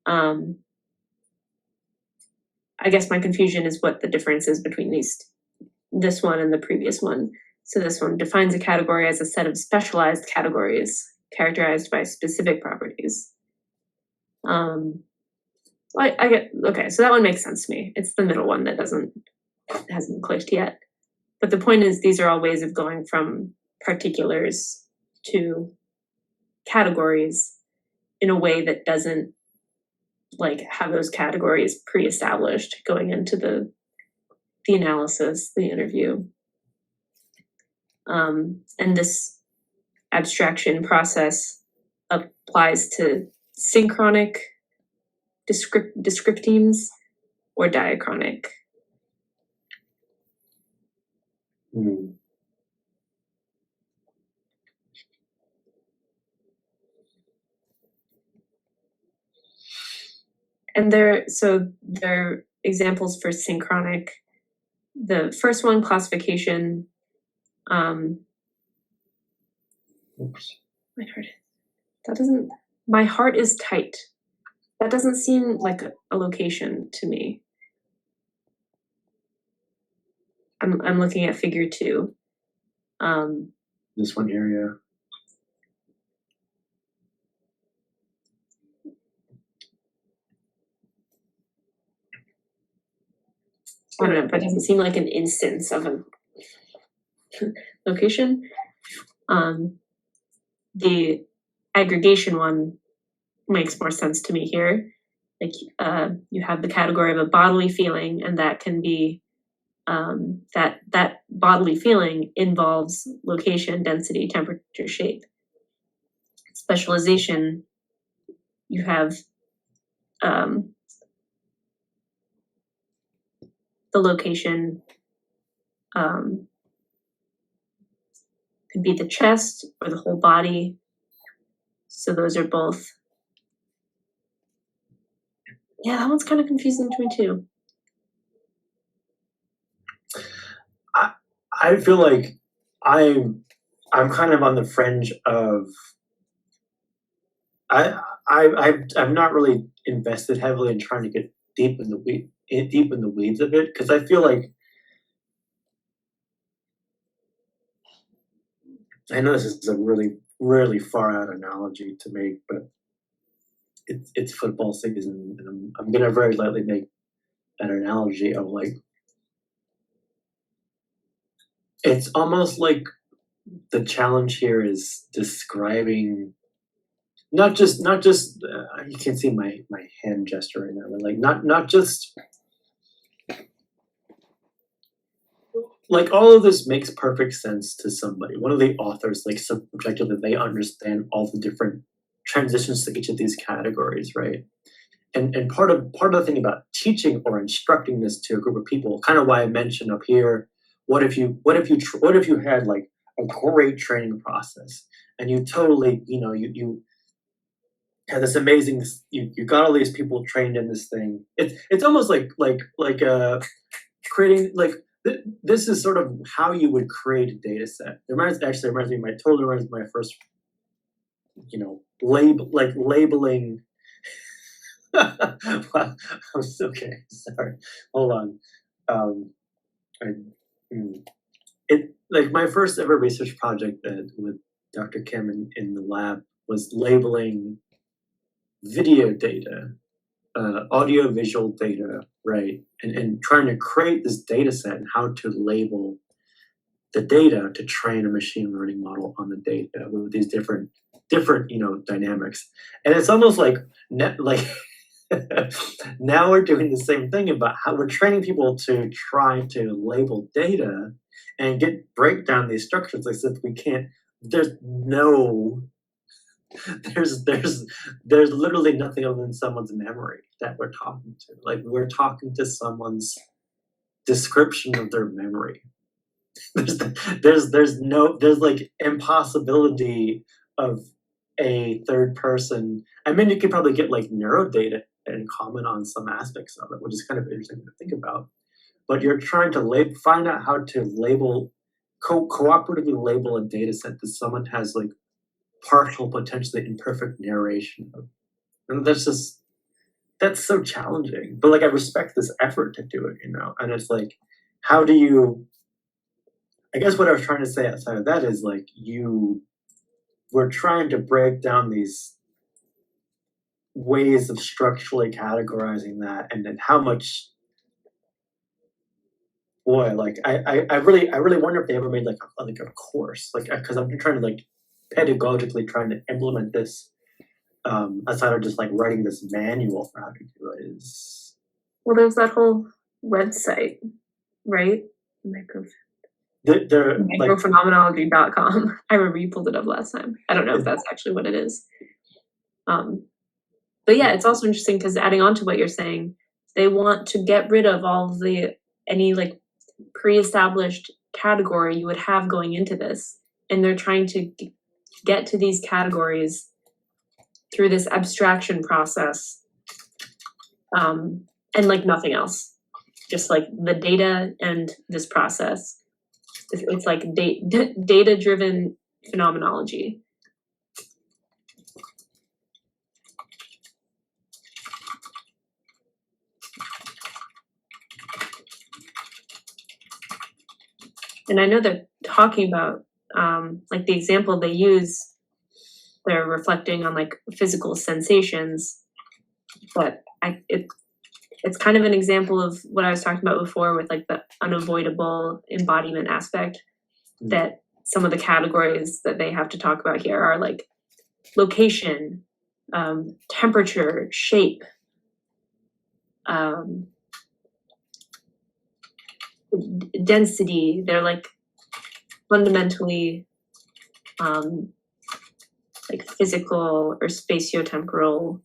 I guess my confusion is what the difference is between this one and the previous one. So this one defines a category as a set of specialized categories characterized by specific properties. I get, okay, so that one makes sense to me. It's the middle one that hasn't clicked yet. But the point is, these are all ways of going from particulars to categories in a way that doesn't like have those categories pre-established going into the analysis, the interview. And this abstraction process applies to synchronic descriptemes or diachronic. And there are examples for synchronic. The first one, classification. My heart is tight. That doesn't seem like a location to me. I'm looking at figure 2. This one here, yeah. I don't know, but it doesn't seem like an instance of a location. The aggregation one makes more sense to me here. Like you have the category of a bodily feeling, and that can be that bodily feeling involves location, density, temperature, shape. Specialization, you have the location could be the chest or the whole body. So those are both. Yeah, that one's kind of confusing to me too. I feel like I'm kind of on the fringe of I'm not really invested heavily in trying to get deep in the weeds of it, because I feel like, I know this is a really, really far out analogy to make, but it's football season, and I'm gonna very lightly make an analogy of like, it's almost like the challenge here is describing not just you can see my hand gesture right now, but like not just like, all of this makes perfect sense to somebody. One of the authors like subjectively they understand all the different transitions to each of these categories, right? And part of the thing about teaching or instructing this to a group of people, kind of why I mentioned up here, what if you had like a great training process and you totally, you had this amazing, you got all these people trained in this thing. It's almost like creating like this is sort of how you would create a data set. It reminds me of my first, labeling. Wow, okay, sorry. Hold on. It like my first ever research project with Dr. Kim in the lab was labeling video data, audio-visual data, right? And trying to create this data set and how to label the data to train a machine learning model on the data with these different dynamics. And it's almost like now we're doing the same thing about how we're training people to try to label data and break down these structures as if we can't. There's literally nothing other than someone's memory that we're talking to. Like, we're talking to someone's description of their memory. There's like impossibility of a third person. I mean, you could probably get like neuro data and comment on some aspects of it, which is kind of interesting to think about. But you're trying to find out how to label, cooperatively label a data set that someone has like partial, potentially imperfect narration of. And that's so challenging. But like, I respect this effort to do it, and it's like, how do you, I guess what I was trying to say outside of that is like, we're trying to break down these ways of structurally categorizing that, and then how much, boy, like I really wonder if they ever made like a course, like, because I'm trying to like pedagogically trying to implement this, outside of just like writing this manual for how to do it. Is Well, there's that whole website, right? Microphenomenology.com. I remember you pulled it up last time. I don't know if that's actually what it is. But yeah, it's also interesting because adding on to what you're saying, they want to get rid of all of any like pre-established category you would have going into this. And they're trying to get to these categories through this abstraction process. And like nothing else, just like the data and this process. It's like data-driven phenomenology. and I know they're talking about, like the example they use, they're reflecting on like physical sensations, but it's kind of an example of what I was talking about before with like the unavoidable embodiment aspect, that some of the categories that they have to talk about here are like location, temperature, shape, density. They're like fundamentally like physical or spatiotemporal.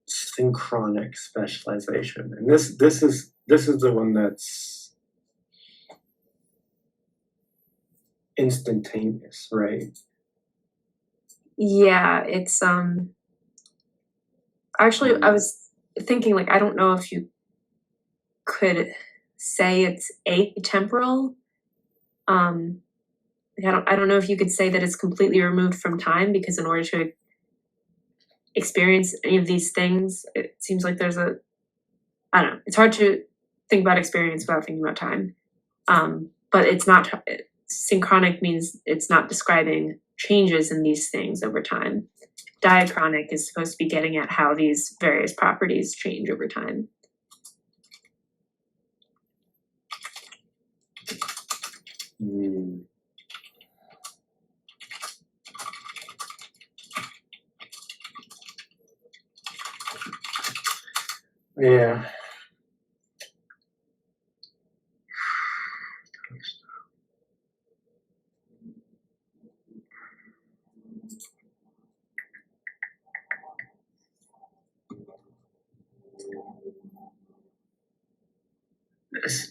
Synchronic specialization, and this is the one that's instantaneous, right? Yeah, it's actually I was thinking like I don't know if you could say it's atemporal. Like I don't know if you could say that it's completely removed from time, because in order to experience any of these things, it seems like there's a, I don't know, it's hard to think about experience without thinking about time. But it's not, synchronic means it's not describing changes in these things over time. Diachronic is supposed to be getting at how these various properties change over time. Yeah.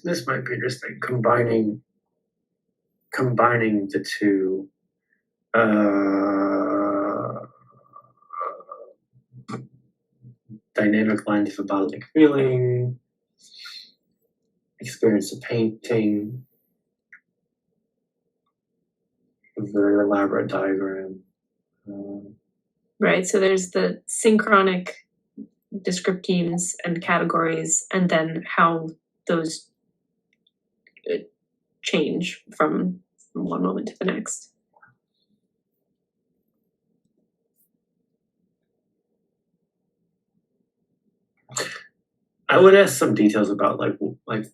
This might be interesting, combining the two. Dynamic lines of bodily feeling, experience of painting, a very elaborate diagram. Right, so there's the synchronic descriptives and categories, and then how those change from one moment to the next. I would ask some details about like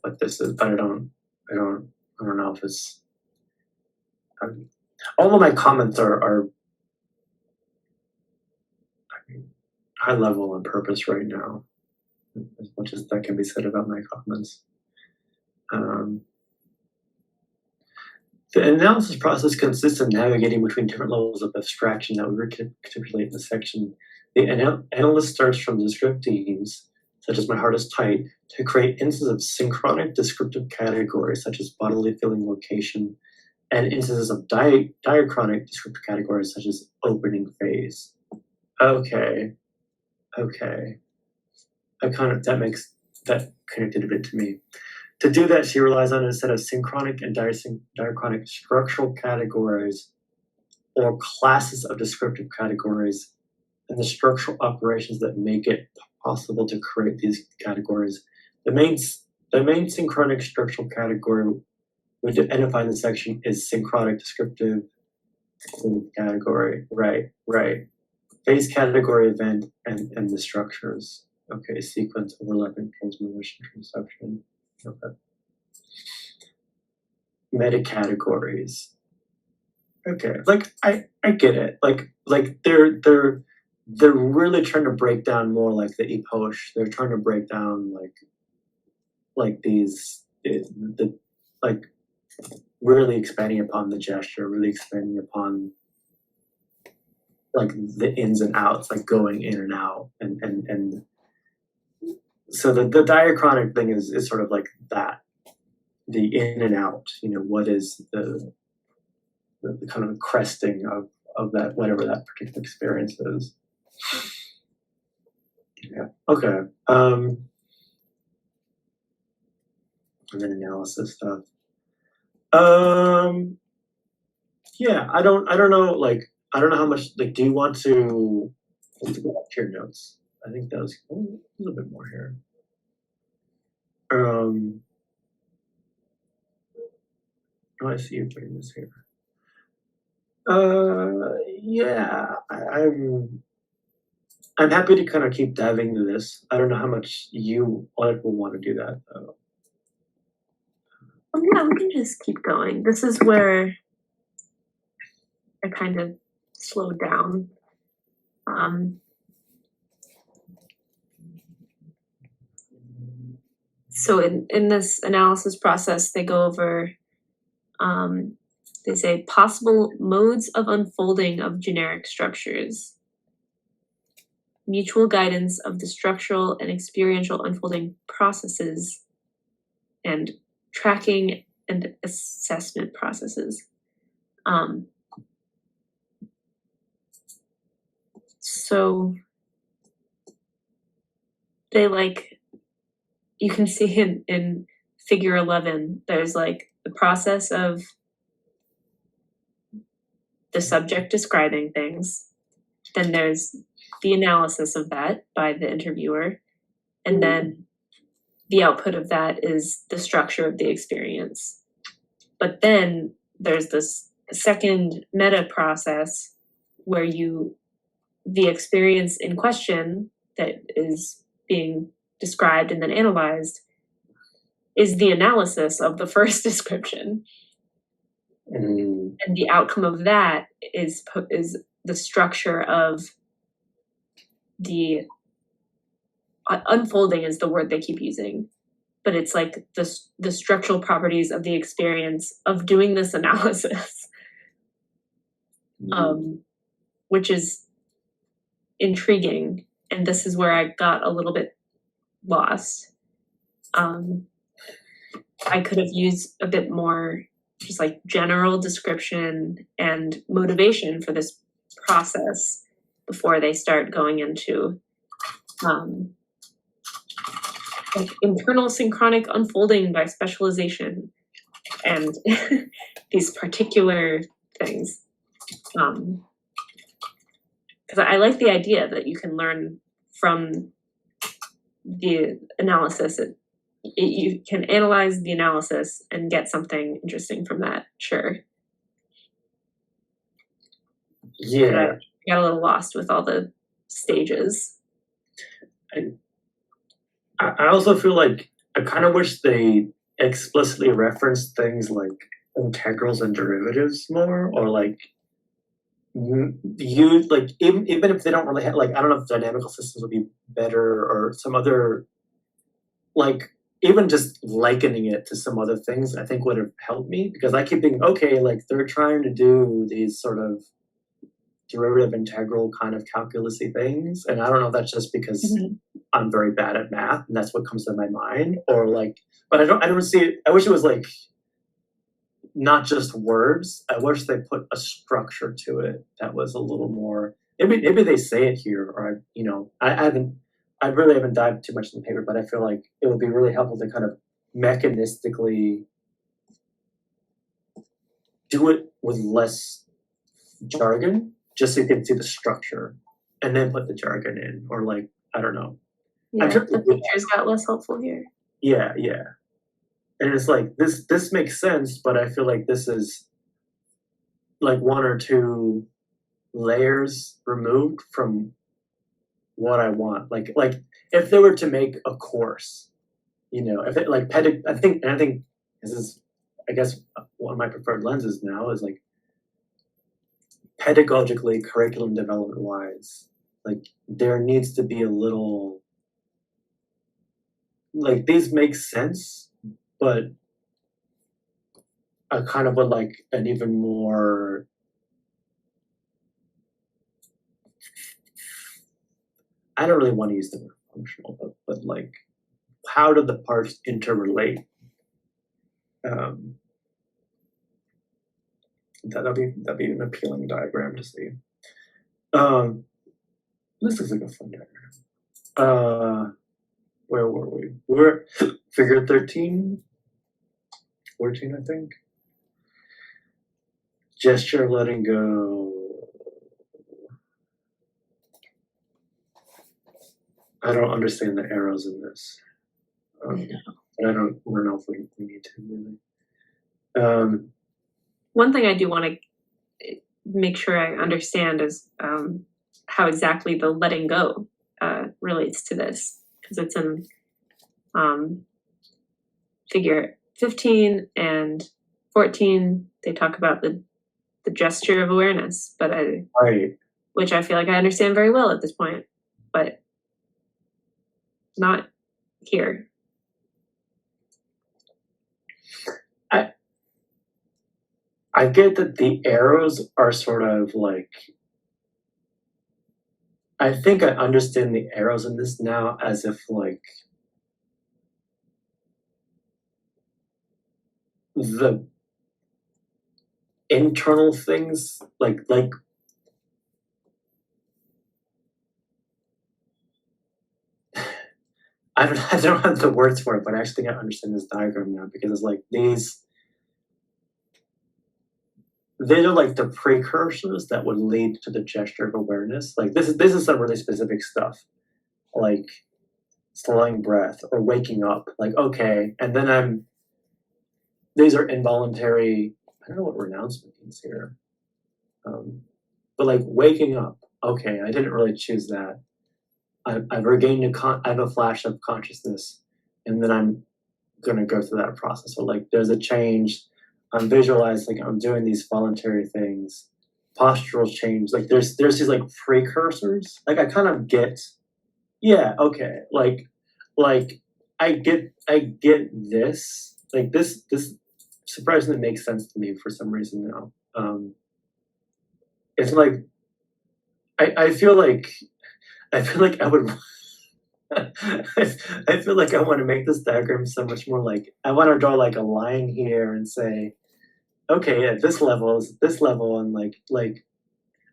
what this is, but I don't know if it's. All of my comments are high level on purpose right now, as much as that can be said about my comments. The analysis process consists of navigating between different levels of abstraction that we recapitulate in the section. The analyst starts from descriptives, such as my heart is tight, to create instances of synchronic descriptive categories, such as bodily feeling, location, and instances of diachronic descriptive categories, such as opening phase. Okay. That connected a bit to me. To do that, she relies on a set of synchronic and diachronic structural categories or classes of descriptive categories, and the structural operations that make it possible to create these categories. The main synchronic structural category we identify in the section is synchronic descriptive category. Right. Phase, category, event, and the structures. Okay, sequence, overlapping, transmission, transception. Okay. Meta categories. Okay, like I get it. Like they're really trying to break down more like the epoche. They're trying to break down like these the like really expanding upon the gesture, really expanding upon like the ins and outs, like going in and out, and so the diachronic thing is sort of like that, the in and out. You know, what is the kind of cresting of that, whatever that particular experience is. Yeah. Okay. And then analysis stuff. Yeah, I don't know, like, I don't know how much, like, do you want to, let's go back to your notes. I think that was a little bit more here. Oh, I see you putting this here. Yeah, I'm happy to kind of keep diving into this. I don't know how much you other people want to do that, though. Yeah, we can just keep going. This is where I kind of slowed down. So in this analysis process, they go over, they say possible modes of unfolding of generic structures, mutual guidance of the structural and experiential unfolding processes, and tracking and assessment processes. So they like, you can see in figure 11, there's like the process of the subject describing things. Then there's the analysis of that by the interviewer. And then the output of that is the structure of the experience. But then there's this second meta process where the experience in question that is being described and then analyzed is the analysis of the first description. And the outcome of that is the structure of the unfolding is the word they keep using, but it's like the structural properties of the experience of doing this analysis, which is intriguing. And this is where I got a little bit lost. I could have used a bit more just like general description and motivation for this process before they start going into like internal synchronic unfolding by specialization and these particular things. Because I like the idea that you can learn from the analysis. You can analyze the analysis and get something interesting from that, sure. Yeah. I got a little lost with all the stages. I also feel like I kind of wish they explicitly referenced things like integrals and derivatives more, or like you like even if they don't really have, like, I don't know if dynamical systems would be better or some other, like, even just likening it to some other things I think would have helped me, because I keep thinking, okay, like they're trying to do these sort of derivative integral kind of calculusy things, and I don't know if that's just because I'm very bad at math and that's what comes to my mind, or like, but I don't see it. I wish it was like not just words. I wish they put a structure to it that was a little more, maybe they say it here, or I really haven't dived too much in the paper, but I feel like it would be really helpful to kind of mechanistically do it with less jargon, just so you can see the structure, and then put the jargon in, or like, I don't know. Yeah, the pictures got less helpful here. Yeah. And it's like, this makes sense, but I feel like this is like one or two layers removed from what I want. Like if they were to make a course, if it like I think this is, I guess, one of my preferred lenses now is like pedagogically, curriculum development wise, like there needs to be a little, like, these make sense, but I kind of would like an even more, I don't really want to use the word functional, but like, how do the parts interrelate? That'd be an appealing diagram to see. This looks like a fun diagram. Where were we? We're figure 13, 14, I think. Gesture of letting go. I don't understand the arrows in this. And I don't know if we need to really. One thing I do want to make sure I understand is how exactly the letting go relates to this, because it's in figure 15 and 14. They talk about the gesture of awareness, but Right. which I feel like I understand very well at this point, but not here. I get that the arrows are sort of like, I think I understand the arrows in this now as if like the internal things, like I don't have the words for it, but I actually think I understand this diagram now, because it's like these are like the precursors that would lead to the gesture of awareness. Like this is some really specific stuff, like slowing breath or waking up. Like, okay, and then these are involuntary. I don't know what renouncement means here, but like waking up. Okay, I didn't really choose that. I've regained I have a flash of consciousness, and then I'm gonna go through that process. So like, there's a change. I'm visualizing. I'm doing these voluntary things. Postural change. Like there's these like precursors. Like I kind of get. Yeah. Okay. Like I get this. Like this surprisingly makes sense to me for some reason now. It's like I feel like I would. I feel like I want to make this diagram so much more like, I want to draw like a line here and say, okay, at this level is this level, and like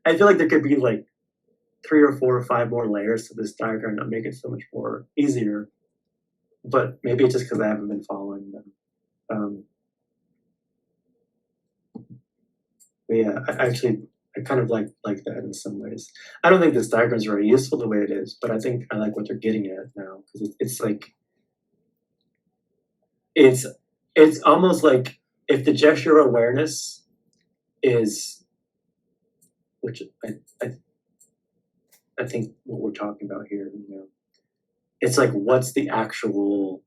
I feel like there could be like 3 or 4 or 5 more layers to this diagram that make it so much more easier. But maybe it's just because I haven't been following them. But yeah, I kind of like that in some ways. I don't think this diagram is very useful the way it is, but I think I like what they're getting at now, because it's like it's almost like if the gesture of awareness is, which I think what we're talking about here, you know, it's like, what's the actual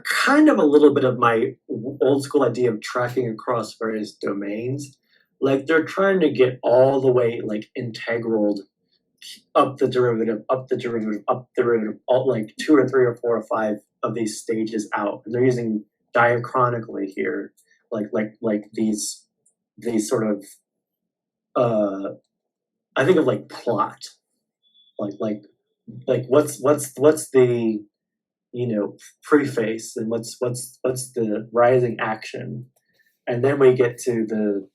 kind of a little bit of my old school idea of tracking across various domains. Like they're trying to get all the way like integraled up the derivative, up the derivative, up the derivative, all like 2 or 3 or 4 or 5 of these stages out. And they're using diachronically here, like these sort of I think of like plot, like what's the, you know, preface, and what's the rising action, and then we get to the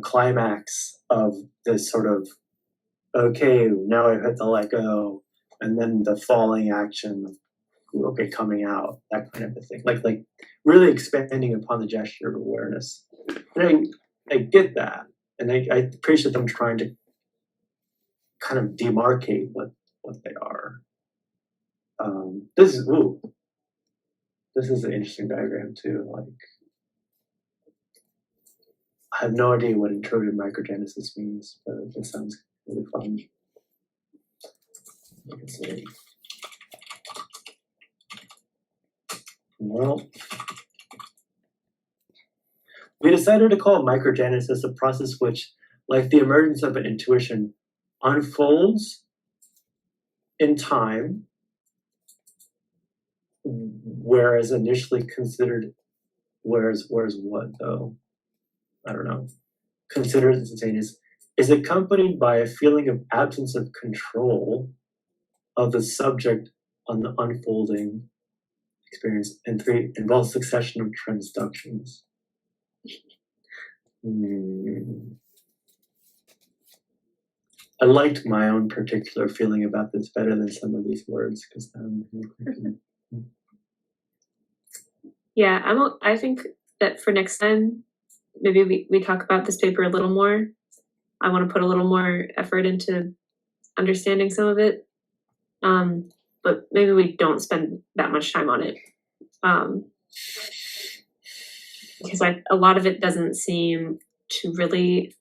climax of this sort of, okay, now I have to let go, and then the falling action of, okay, coming out, that kind of a thing, like really expanding upon the gesture of awareness. And I get that, and I appreciate them trying to kind of demarcate what they are. This is an interesting diagram too. Like, I have no idea what intuitive microgenesis means, but it sounds really fun. Let's see. Well, we decided to call microgenesis a process which, like the emergence of an intuition, unfolds in time, whereas initially considered, whereas what though? I don't know. Considered instantaneous, is accompanied by a feeling of absence of control of the subject on the unfolding experience, and 3, involves succession of transductions. I liked my own particular feeling about this better than some of these words because yeah, I think that for next time, maybe we talk about this paper a little more. I want to put a little more effort into understanding some of it, but maybe we don't spend that much time on it, because a lot of it doesn't seem to really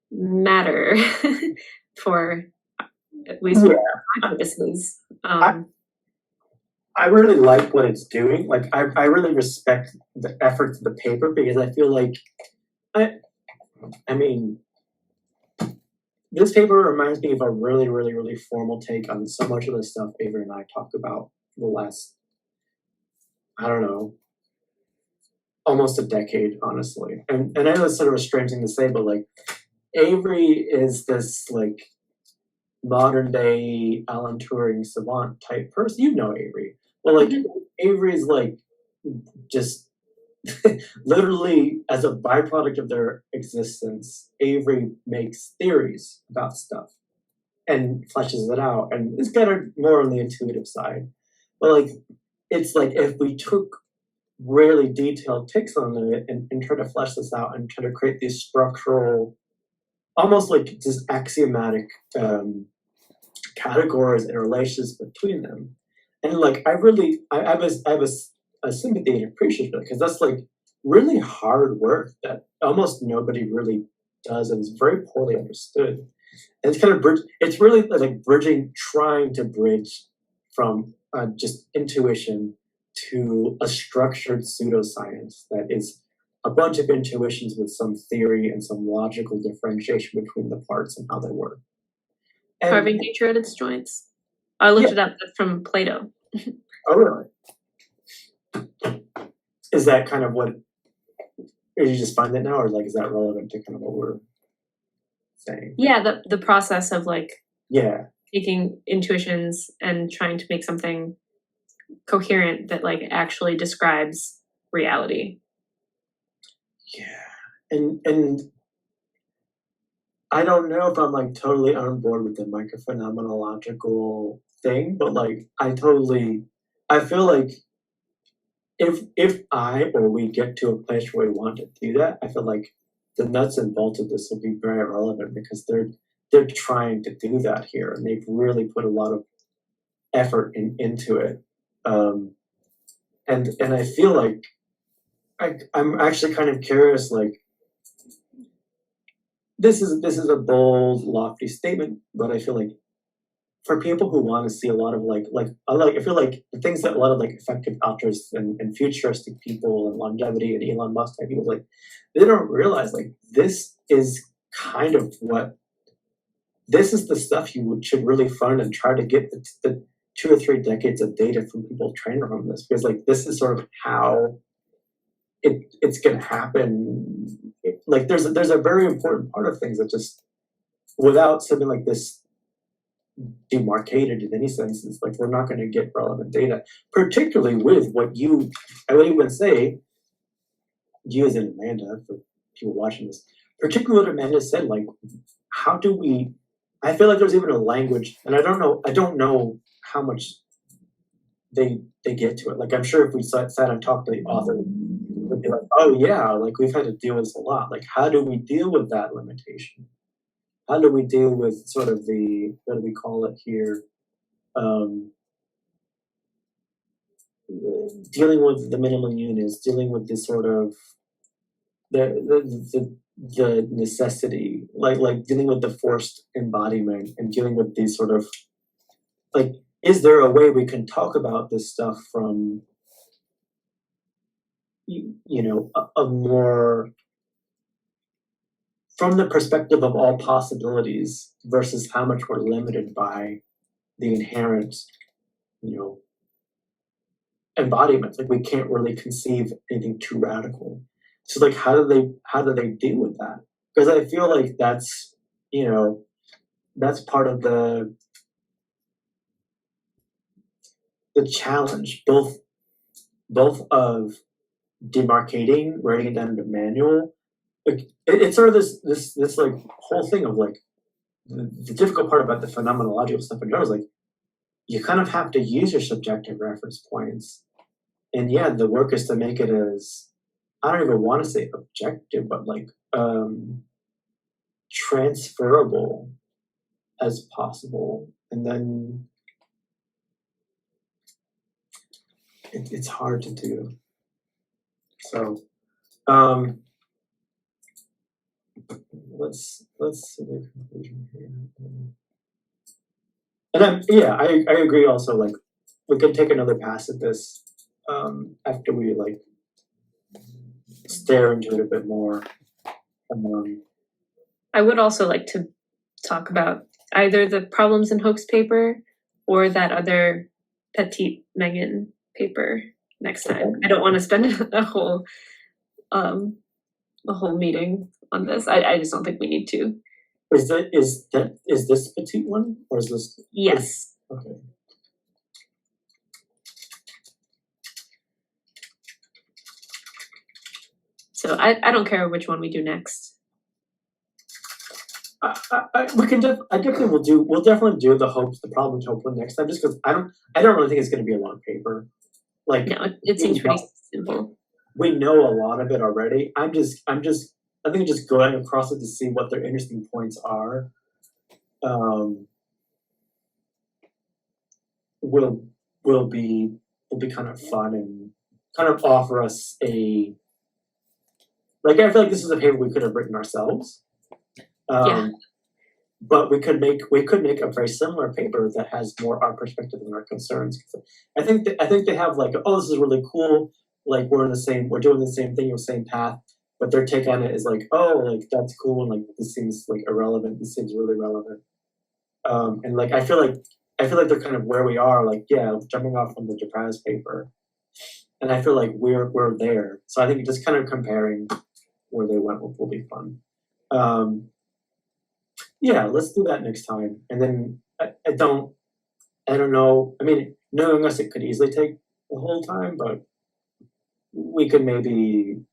matter for at least for my purposes. I really like what it's doing. Like I really respect the efforts of the paper because I feel like I mean this paper reminds me of a really, really, really formal take on so much of the stuff Avery and I talked about for the last, I don't know, almost a decade, honestly. And I know it's sort of a strange thing to say, but like Avery is this like modern day Alan Turing savant type person. You know Avery. Well, like Avery's like just literally as a byproduct of their existence, Avery makes theories about stuff and fleshes it out. And it's kind of more on the intuitive side. But like it's like if we took really detailed takes on it and try to flesh this out and try to create these structural, almost like just axiomatic categories and relations between them. And like I have a sympathy and appreciation for it because that's like really hard work that almost nobody really does and is very poorly understood. And it's kind of it's really like trying to bridge from just intuition to a structured pseudoscience that is a bunch of intuitions with some theory and some logical differentiation between the parts and how they work. And, carving nature at its joints. I looked it up. That's from Plato. Oh, really? Is that kind of what? Did you just find that now, or like is that relevant to kind of what we're saying? Yeah, the process of like taking intuitions and trying to make something coherent that like actually describes reality. Yeah, and I don't know if I'm like totally on board with the micro-phenomenological thing, but like I feel like if I or we get to a place where we want to do that, I feel like the nuts and bolts of this will be very relevant because they're trying to do that here and they've really put a lot of effort into it. And I feel like I'm actually kind of curious, like this is a bold, lofty statement, but I feel like for people who want to see a lot of I feel like the things that a lot of like effective altruists and futuristic people and longevity and Elon Musk type people like, they don't realize like this is kind of this is the stuff you should really fund and try to get the 2 or 3 decades of data from people trained on this because like this is sort of how it's going to happen. Like there's a very important part of things that just without something like this demarcated in any sense, it's like we're not going to get relevant data, particularly with what I would even say, you as in Amanda, for people watching this, particularly what Amanda said, like how do we, I feel like there's even a language, and I don't know how much they get to it. Like I'm sure if we sat and talked to the author, we'd be like, oh yeah, like we've had to deal with this a lot. Like how do we deal with that limitation? How do we deal with sort of the, what do we call it here? Dealing with the minimal units, dealing with this sort of the necessity, like dealing with the forced embodiment and dealing with these sort of like, is there a way we can talk about this stuff from a more from the perspective of all possibilities versus how much we're limited by the inherent, embodiments. Like we can't really conceive anything too radical. So like how do they deal with that? Because I feel like that's part of the challenge, both of demarcating, writing it down in a manual. Like it's sort of this like whole thing of like the difficult part about the phenomenological stuff in general is like you kind of have to use your subjective reference points. And yeah, the work is to make it as, I don't even want to say objective, but like transferable as possible. And then it's hard to do. So let's see the conclusion here. And I agree also, like we could take another pass at this after we like stare into it a bit more. I would also like to talk about either the problems in Hope's paper or that other Petitmengin paper next time. I don't want to spend a whole meeting on this. I just don't think we need to. Is this petite one or is this? Yes. Okay. So I don't care which one we do next. We'll definitely do the problem Hope one next time, just because I don't really think it's going to be a long paper. Like no, it seems pretty simple. We know a lot of it already. I think just going across it to see what their interesting points are will be kind of fun and kind of offer us a, like, I feel like this is a paper we could have written ourselves. But we could make a very similar paper that has more our perspective and our concerns. I think they have like, oh, this is really cool. Like we're doing the same thing, the same path. But their take on it is like, oh, like that's cool, and like this seems like irrelevant. This seems really relevant. And like I feel like they're kind of where we are. Like jumping off from the Dupraz paper, and I feel like we're there. So I think just kind of comparing where they went will be fun. Let's do that next time. And then I don't know. I mean, knowing us, it could easily take the whole time, but we could maybe,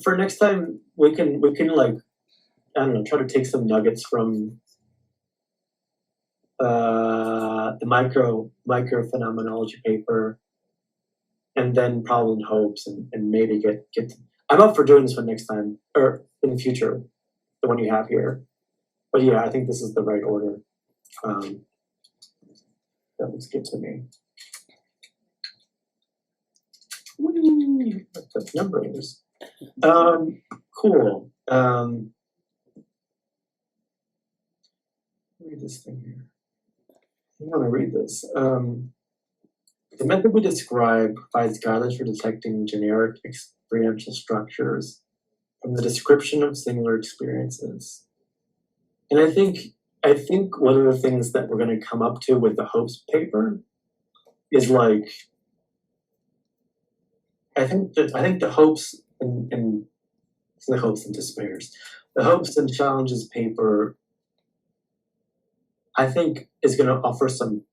For next time, we can like, I don't know, try to take some nuggets from the micro-phenomenology paper, and then problem hopes, and maybe get. I'm up for doing this one next time, or in the future, the one you have here. But yeah, I think this is the right order. That looks good to me. The numbers. Cool. Read this thing here. I want to read this. The method we describe provides guidelines for detecting generic experiential structures from the description of singular experiences. And I think one of the things that we're going to come up to with the Hopes paper is like, I think the Hopes and the Hopes and Despairs, the Hopes and Challenges paper, I think is going to offer some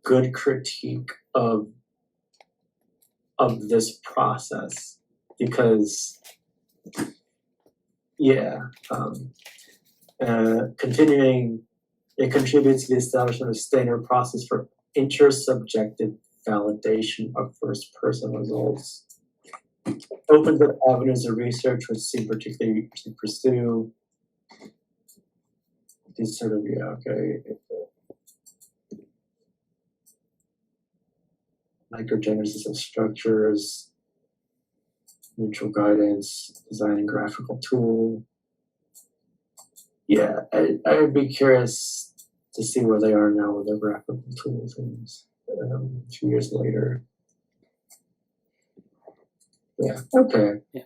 good critique of this process, because continuing, it contributes to the establishment of standard process for intersubjective validation of first-person results. Opens up avenues of research which seem particularly to pursue. These sort of microgenesis of structures, mutual guidance, designing graphical tool. Yeah, I would be curious to see where they are now with their graphical tool things a few years later. Yeah, okay. Yeah.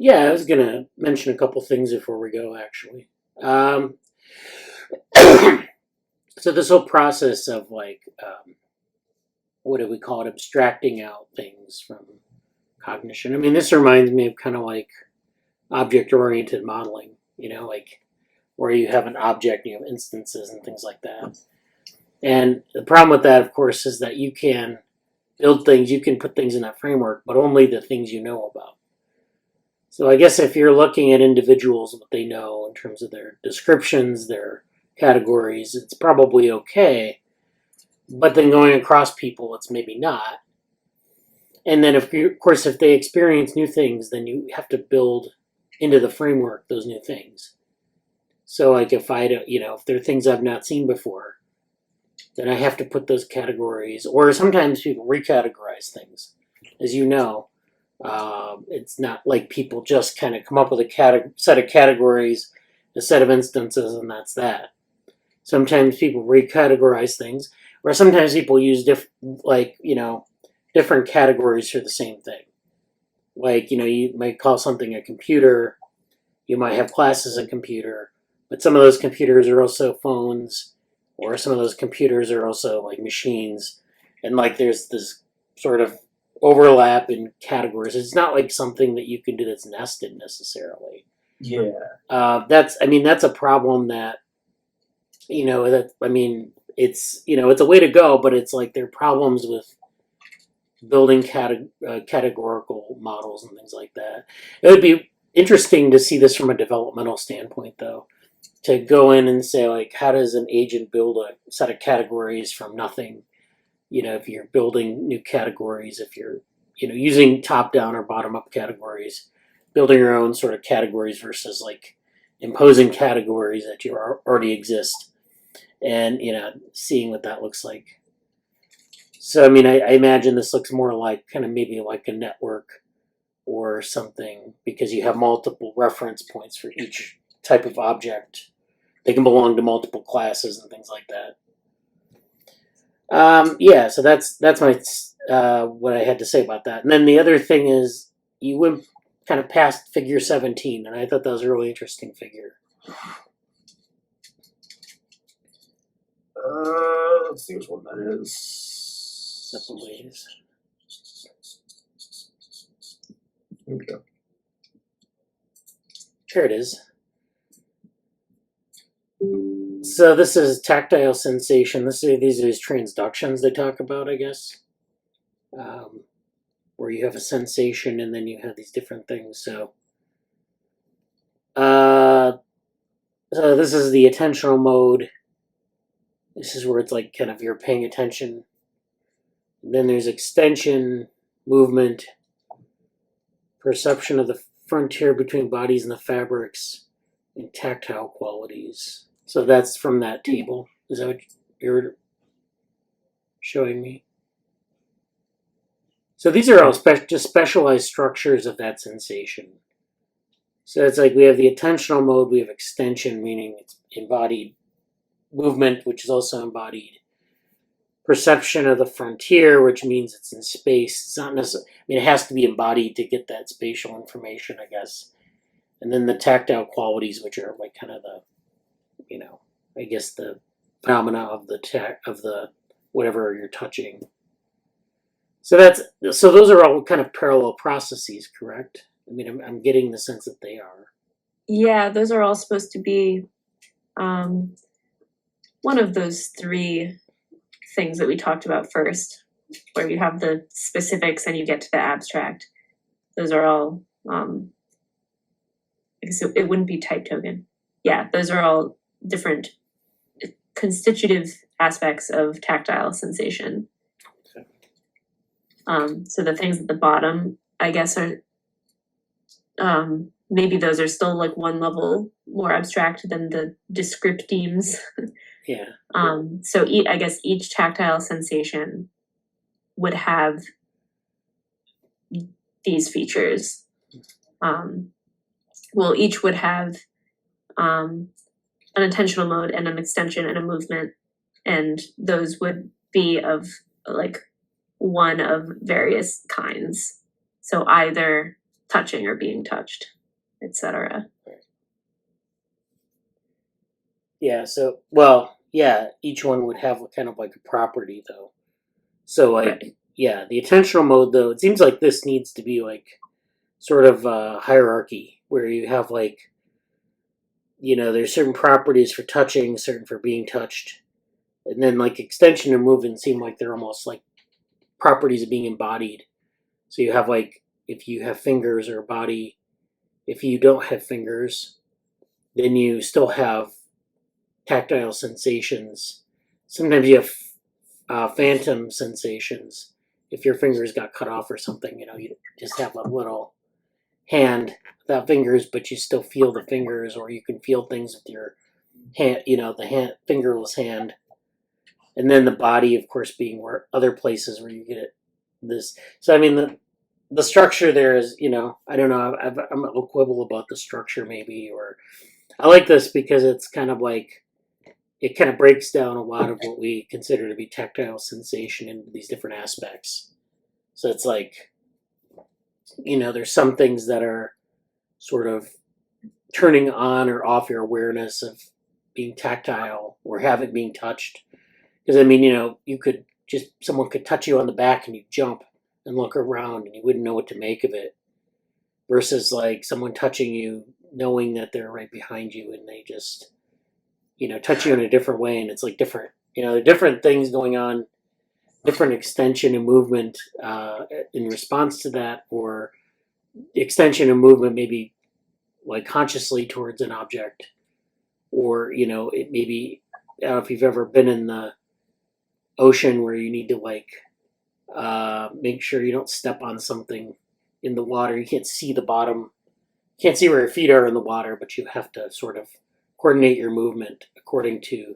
Yeah, I was going to mention a couple things before we go, actually. So this whole process of like, what do we call it, abstracting out things from cognition. I mean, this reminds me of kind of like object-oriented modeling, like where you have an object, you have instances and things like that. And the problem with that, of course, is that you can build things, you can put things in that framework, but only the things you know about. So I guess if you're looking at individuals, what they know in terms of their descriptions, their categories, it's probably okay. But then going across people, it's maybe not. And then, of course, if they experience new things, then you have to build into the framework those new things. So, like, if if there are things I've not seen before, then I have to put those categories. Or sometimes people recategorize things, as you know. It's not like people just kind of come up with a set of categories, a set of instances, and that's that. Sometimes people recategorize things, or sometimes people use different categories for the same thing. Like, you might call something a computer, you might have classes a computer, but some of those computers are also phones, or some of those computers are also like machines, and like there's this sort of overlap in categories. It's not like something that you can do that's nested necessarily. Yeah. That's a problem that, it's a way to go, but it's like there are problems with building categorical models and things like that. It would be interesting to see this from a developmental standpoint, though, to go in and say, like, how does an agent build a set of categories from nothing? If you're building new categories, if you're, using top-down or bottom-up categories, building your own sort of categories versus, like, imposing categories that already exist, and, seeing what that looks like. So, I imagine this looks more like kind of maybe like a network or something, because you have multiple reference points for each type of object. They can belong to multiple classes and things like that. So that's my what I had to say about that. And then the other thing is, you went kind of past figure 17, and I thought that was a really interesting figure. Let's see which one that is. Ways. Okay. Here it is. So this is tactile sensation. These are these transductions they talk about, I guess, where you have a sensation and then you have these different things. So this is the attentional mode. This is where it's like kind of you're paying attention. And then there's extension, movement, perception of the frontier between bodies and the fabrics, and tactile qualities. So that's from that table. Is that what you're showing me? So these are all just specialized structures of that sensation. So it's like we have the attentional mode, we have extension, meaning it's embodied, movement, which is also embodied, perception of the frontier, which means it's in space. It's not necessarily, it has to be embodied to get that spatial information, I guess. And then the tactile qualities, which are like kind of the, I guess the phenomena of the whatever you're touching. So those are all kind of parallel processes, correct? I'm getting the sense that they are. Yeah, those are all supposed to be one of those three things that we talked about first, where you have the specifics and you get to the abstract. Those are all, I guess it wouldn't be type token. Yeah, those are all different constitutive aspects of tactile sensation. So the things at the bottom, I guess, are maybe those are still like one level more abstract than the descriptemes. Yeah. So I guess each tactile sensation would have these features. Each would have an attentional mode and an extension and a movement, and those would be of like one of various kinds. So either touching or being touched, etc. Yeah, each one would have kind of like a property, though. So, like, right. Yeah, the attentional mode, though, it seems like this needs to be, like, sort of a hierarchy, where you have, like, there's certain properties for touching, certain for being touched. And then, like, extension and movement seem like they're almost, like, properties of being embodied. So you have like, if you have fingers or a body, if you don't have fingers, then you still have tactile sensations. Sometimes you have phantom sensations. If your fingers got cut off or something, you just have a little hand without fingers, but you still feel the fingers, or you can feel things with your hand, fingerless hand. And then the body, of course, being where other places where you get this. So I mean, the structure there is, I don't know. I'm a quibble about the structure, maybe, or I like this because it's kind of like, it kind of breaks down a lot of what we consider to be tactile sensation into these different aspects. So it's like, there's some things that are sort of turning on or off your awareness of being tactile or having being touched. Because I mean, someone could touch you on the back and you jump and look around and you wouldn't know what to make of it. Versus like someone touching you, knowing that they're right behind you and they just, touch you in a different way, and it's like different, different things going on, different extension and movement in response to that, or extension and movement maybe like consciously towards an object, or it maybe, I don't know if you've ever been in the ocean where you need to like make sure you don't step on something in the water. You can't see the bottom, can't see where your feet are in the water, but you have to sort of coordinate your movement according to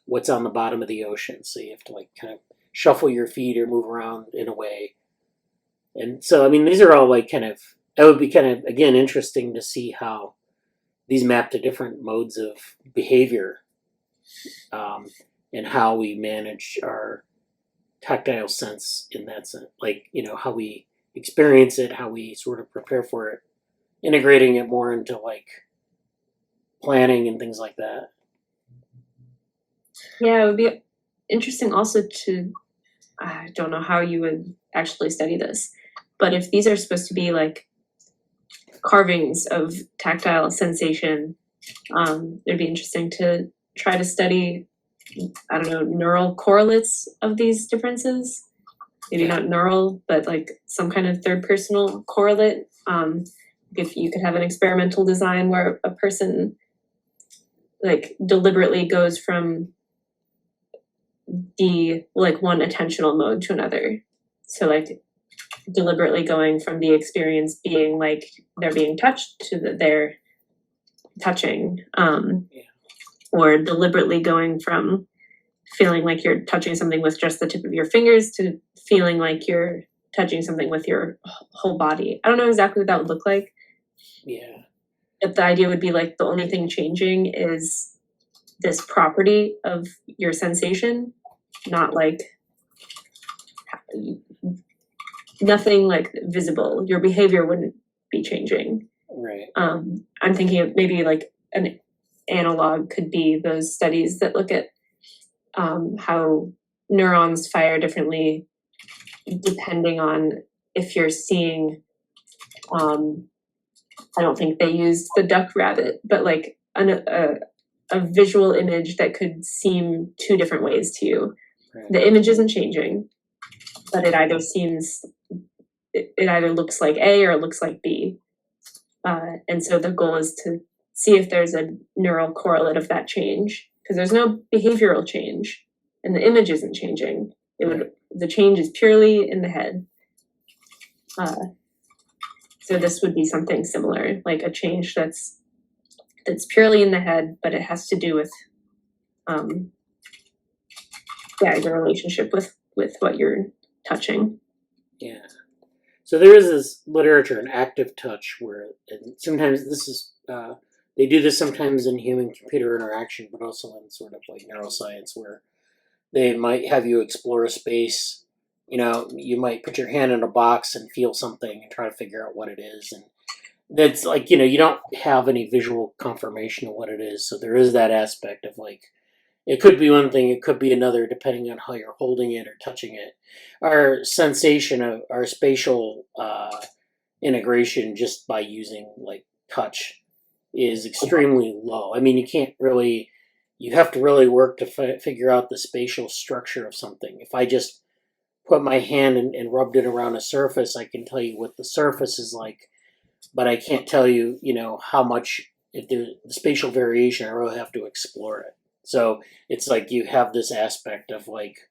what's on the bottom of the ocean. So you have to like kind of shuffle your feet or move around in a way. And so, I mean, these are all like kind of, it would be kind of, again, interesting to see how these map to different modes of behavior, and how we manage our tactile sense in that sense. Like, how we experience it, how we sort of prepare for it, integrating it more into like planning and things like that. Yeah, it would be interesting also to, I don't know how you would actually study this, but if these are supposed to be like carvings of tactile sensation, it'd be interesting to try to study, I don't know, neural correlates of these differences. Maybe not neural, but like some kind of third personal correlate. If you could have an experimental design where a person like deliberately goes from the like one attentional mode to another. So like deliberately going from the experience being like they're being touched to they're touching, or deliberately going from feeling like you're touching something with just the tip of your fingers to feeling like you're touching something with your whole body. I don't know exactly what that would look like. Yeah. But the idea would be like the only thing changing is this property of your sensation, not like nothing like visible. Your behavior wouldn't be changing. Right. I'm thinking of maybe like an analog could be those studies that look at how neurons fire differently depending on if you're seeing, I don't think they used the duck rabbit, but like a visual image that could seem two different ways to you. Right. The image isn't changing, but it either seems, it either looks like A or it looks like B. And so the goal is to see if there's a neural correlate of that change, because there's no behavioral change and the image isn't changing. The change is purely in the head. So this would be something similar, like a change that's purely in the head, but it has to do with, your relationship with what you're touching. Yeah. So there is this literature, an active touch, where and sometimes this is, they do this sometimes in human-computer interaction, but also in sort of like neuroscience, where they might have you explore a space. You might put your hand in a box and feel something and try to figure out what it is. And that's like, you don't have any visual confirmation of what it is. So there is that aspect of like, it could be one thing, it could be another, depending on how you're holding it or touching it. Our sensation of our spatial integration just by using like touch is extremely low. I mean, you have to really work to figure out the spatial structure of something. If I just put my hand and rubbed it around a surface, I can tell you what the surface is like, but I can't tell you, how much, if there's spatial variation, I really have to explore it. So it's like you have this aspect of like,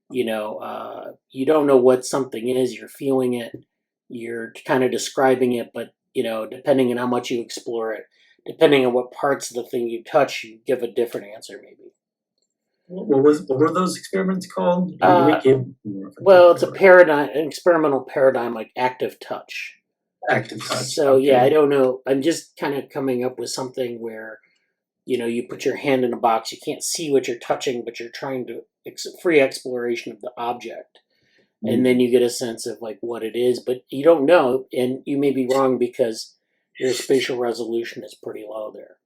you don't know what something is, you're feeling it, you're kind of describing it, but, depending on how much you explore it, depending on what parts of the thing you touch, you give a different answer maybe. What were those experiments called? Well, it's an experimental paradigm like active touch. Active touch. So okay. yeah, I don't know. I'm just kind of coming up with something where, you put your hand in a box, you can't see what you're touching, but you're trying to free exploration of the object. And then you get a sense of like what it is, but you don't know, and you may be wrong because your spatial resolution is pretty low there.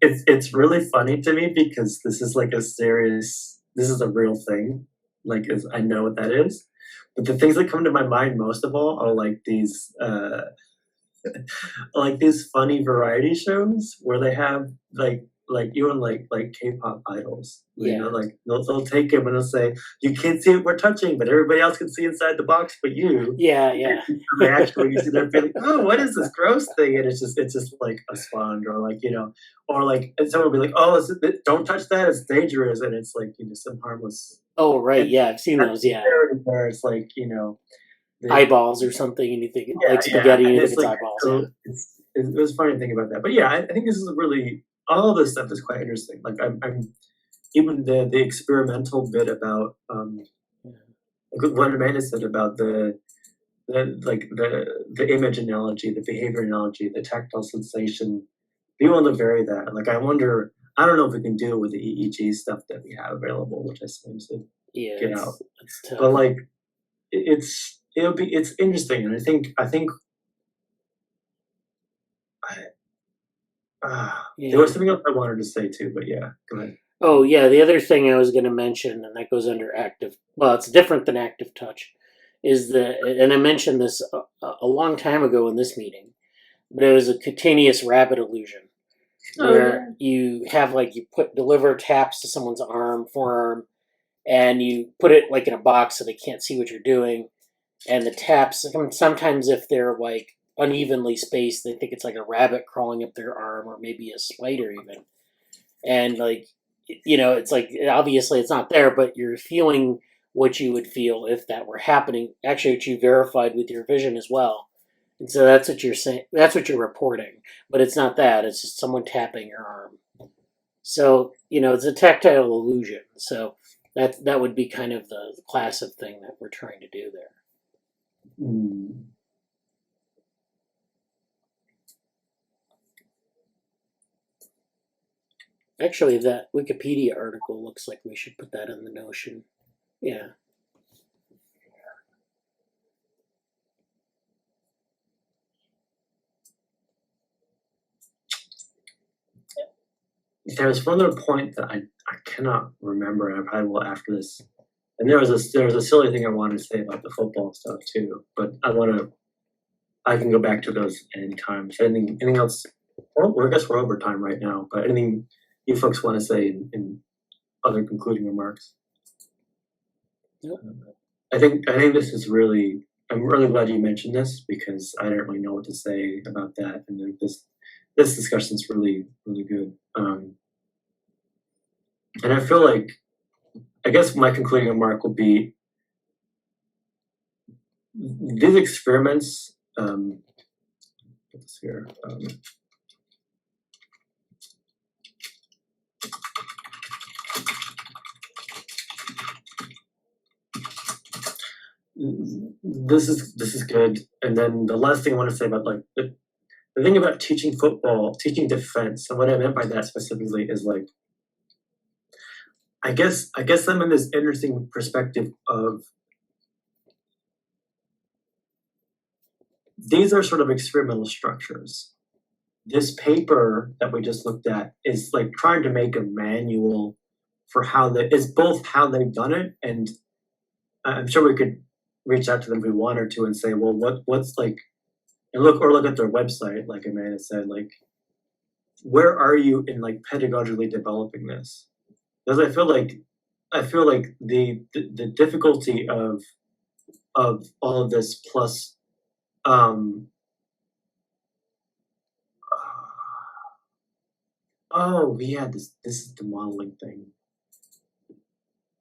It's really funny to me because this is like this is a real thing. Like, I know what that is, but the things that come to my mind most of all are like these like these funny variety shows where they have like even like K-pop idols. Yeah. Like they'll take him and they'll say, "You can't see what we're touching, but everybody else can see inside the box, but you." Yeah. Reaction when you see their feeling, "Oh, what is this gross thing?" And it's just like a sponge, or like or like, and someone will be like, "Oh, don't touch that; it's dangerous," and it's like some harmless. Oh right, yeah, I've seen those. Yeah, where it's like eyeballs or something, and you think like spaghetti, and you think it's eyeballs. So it was funny to think about that, but yeah, I think this is really, all this stuff is quite interesting. Like I'm even the experimental bit about what Amanda said about the image analogy, the behavior analogy, the tactile sensation, being able to vary that. Like I don't know if we can do it with the EEG stuff that we have available, which I seem to get out. But like it's interesting, and I think there was something else I wanted to say too, but yeah, go ahead. Oh yeah, the other thing I was going to mention, and that goes under active. Well, it's different than active touch. And I mentioned this a long time ago in this meeting, but it was a cutaneous rapid illusion, where you have you deliver taps to someone's forearm, and you put it like in a box so they can't see what you're doing, and the taps, sometimes if they're like unevenly spaced, they think it's like a rabbit crawling up their arm, or maybe a spider even, and it's like obviously it's not there, but you're feeling what you would feel if that were happening. Actually, what you verified with your vision as well. And so that's what you're saying. That's what you're reporting. But it's not that. It's just someone tapping your arm. So, it's a tactile illusion. So that would be kind of the class of thing that we're trying to do there. Actually, that Wikipedia article looks like we should put that in the Notion. Yeah. There's one other point that I cannot remember, and I probably will after this. And there was a silly thing I wanted to say about the football stuff too, but I can go back to those anytime. So anything else? Well, I guess we're over time right now, but anything you folks want to say in other concluding remarks? Yep. I think this is really. I'm really glad you mentioned this because I didn't really know what to say about that, and this discussion is really, really good. And I feel like, I guess my concluding remark will be, these experiments, here, this is good. And then the last thing I want to say about the thing about teaching football, teaching defense, and what I meant by that specifically is I guess I'm in this interesting perspective of these are sort of experimental structures. This paper that we just looked at is like trying to make a manual for it's both how they've done it, and I'm sure we could reach out to them if we wanted to and say, well, what's like, and look at their website, like Amanda said, like, where are you in like pedagogically developing this? Because I feel like the difficulty of of all of this plus oh yeah, this is the modeling thing.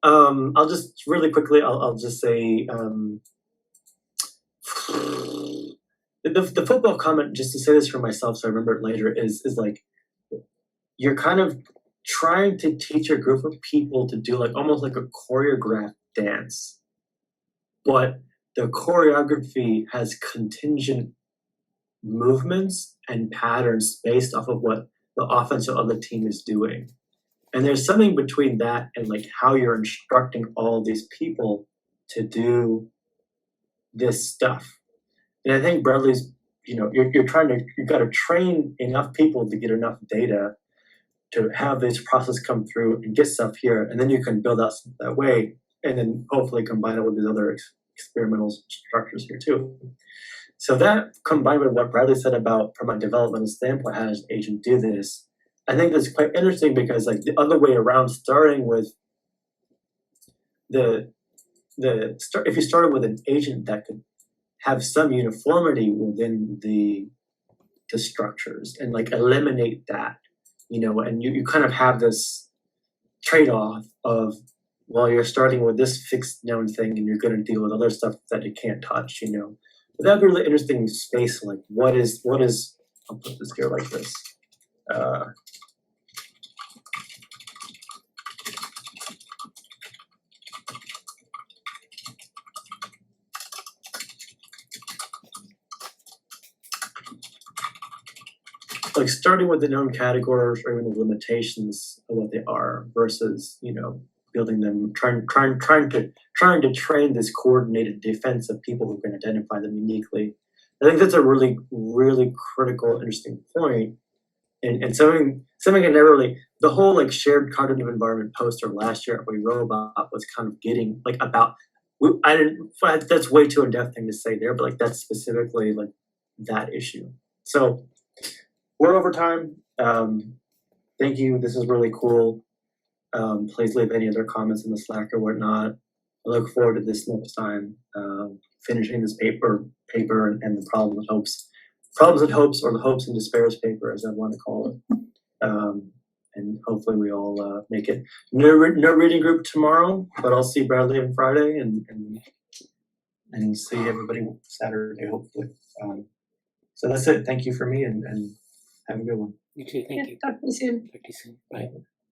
I'll just really quickly I'll just say the football comment, just to say this for myself so I remember it later, is like you're kind of trying to teach a group of people to do like almost like a choreographed dance, but the choreography has contingent movements and patterns based off of what the offensive other team is doing. And there's something between that and like how you're instructing all these people to do this stuff. And I think Bradley's, you've got to train enough people to get enough data to have this process come through and get stuff here, and then you can build out stuff that way, and then hopefully combine it with these other experimental structures here too. So that combined with what Bradley said about, from a developmental standpoint, how does an agent do this? I think that's quite interesting because like the other way around, starting with if you started with an agent that could have some uniformity within the structures and like eliminate that, and you kind of have this trade-off of, well, you're starting with this fixed known thing and you're going to deal with other stuff that you can't touch, But that'd be a really interesting space. Like what is, I'll put this here like this. Like starting with the known categories or even the limitations of what they are versus, building them, trying to train this coordinated defense of people who can identify them uniquely. I think that's a really, really critical, interesting point. And something I never really, the whole like shared cognitive environment poster last year we wrote about was kind of getting like about, that's way too in-depth thing to say there, but like that's specifically like that issue. So we're over time. Thank you. This is really cool. Please leave any other comments in the Slack or whatnot. I look forward to this next time, finishing this paper and the problems and hopes, or the hopes and despairs paper, as I want to call it. And hopefully we all make it. No reading group tomorrow, but I'll see Bradley on Friday and see everybody Saturday, hopefully. So that's it. Thank you for me, and have a good one. You too. Thank you. Talk to you soon. Talk to you soon. Bye.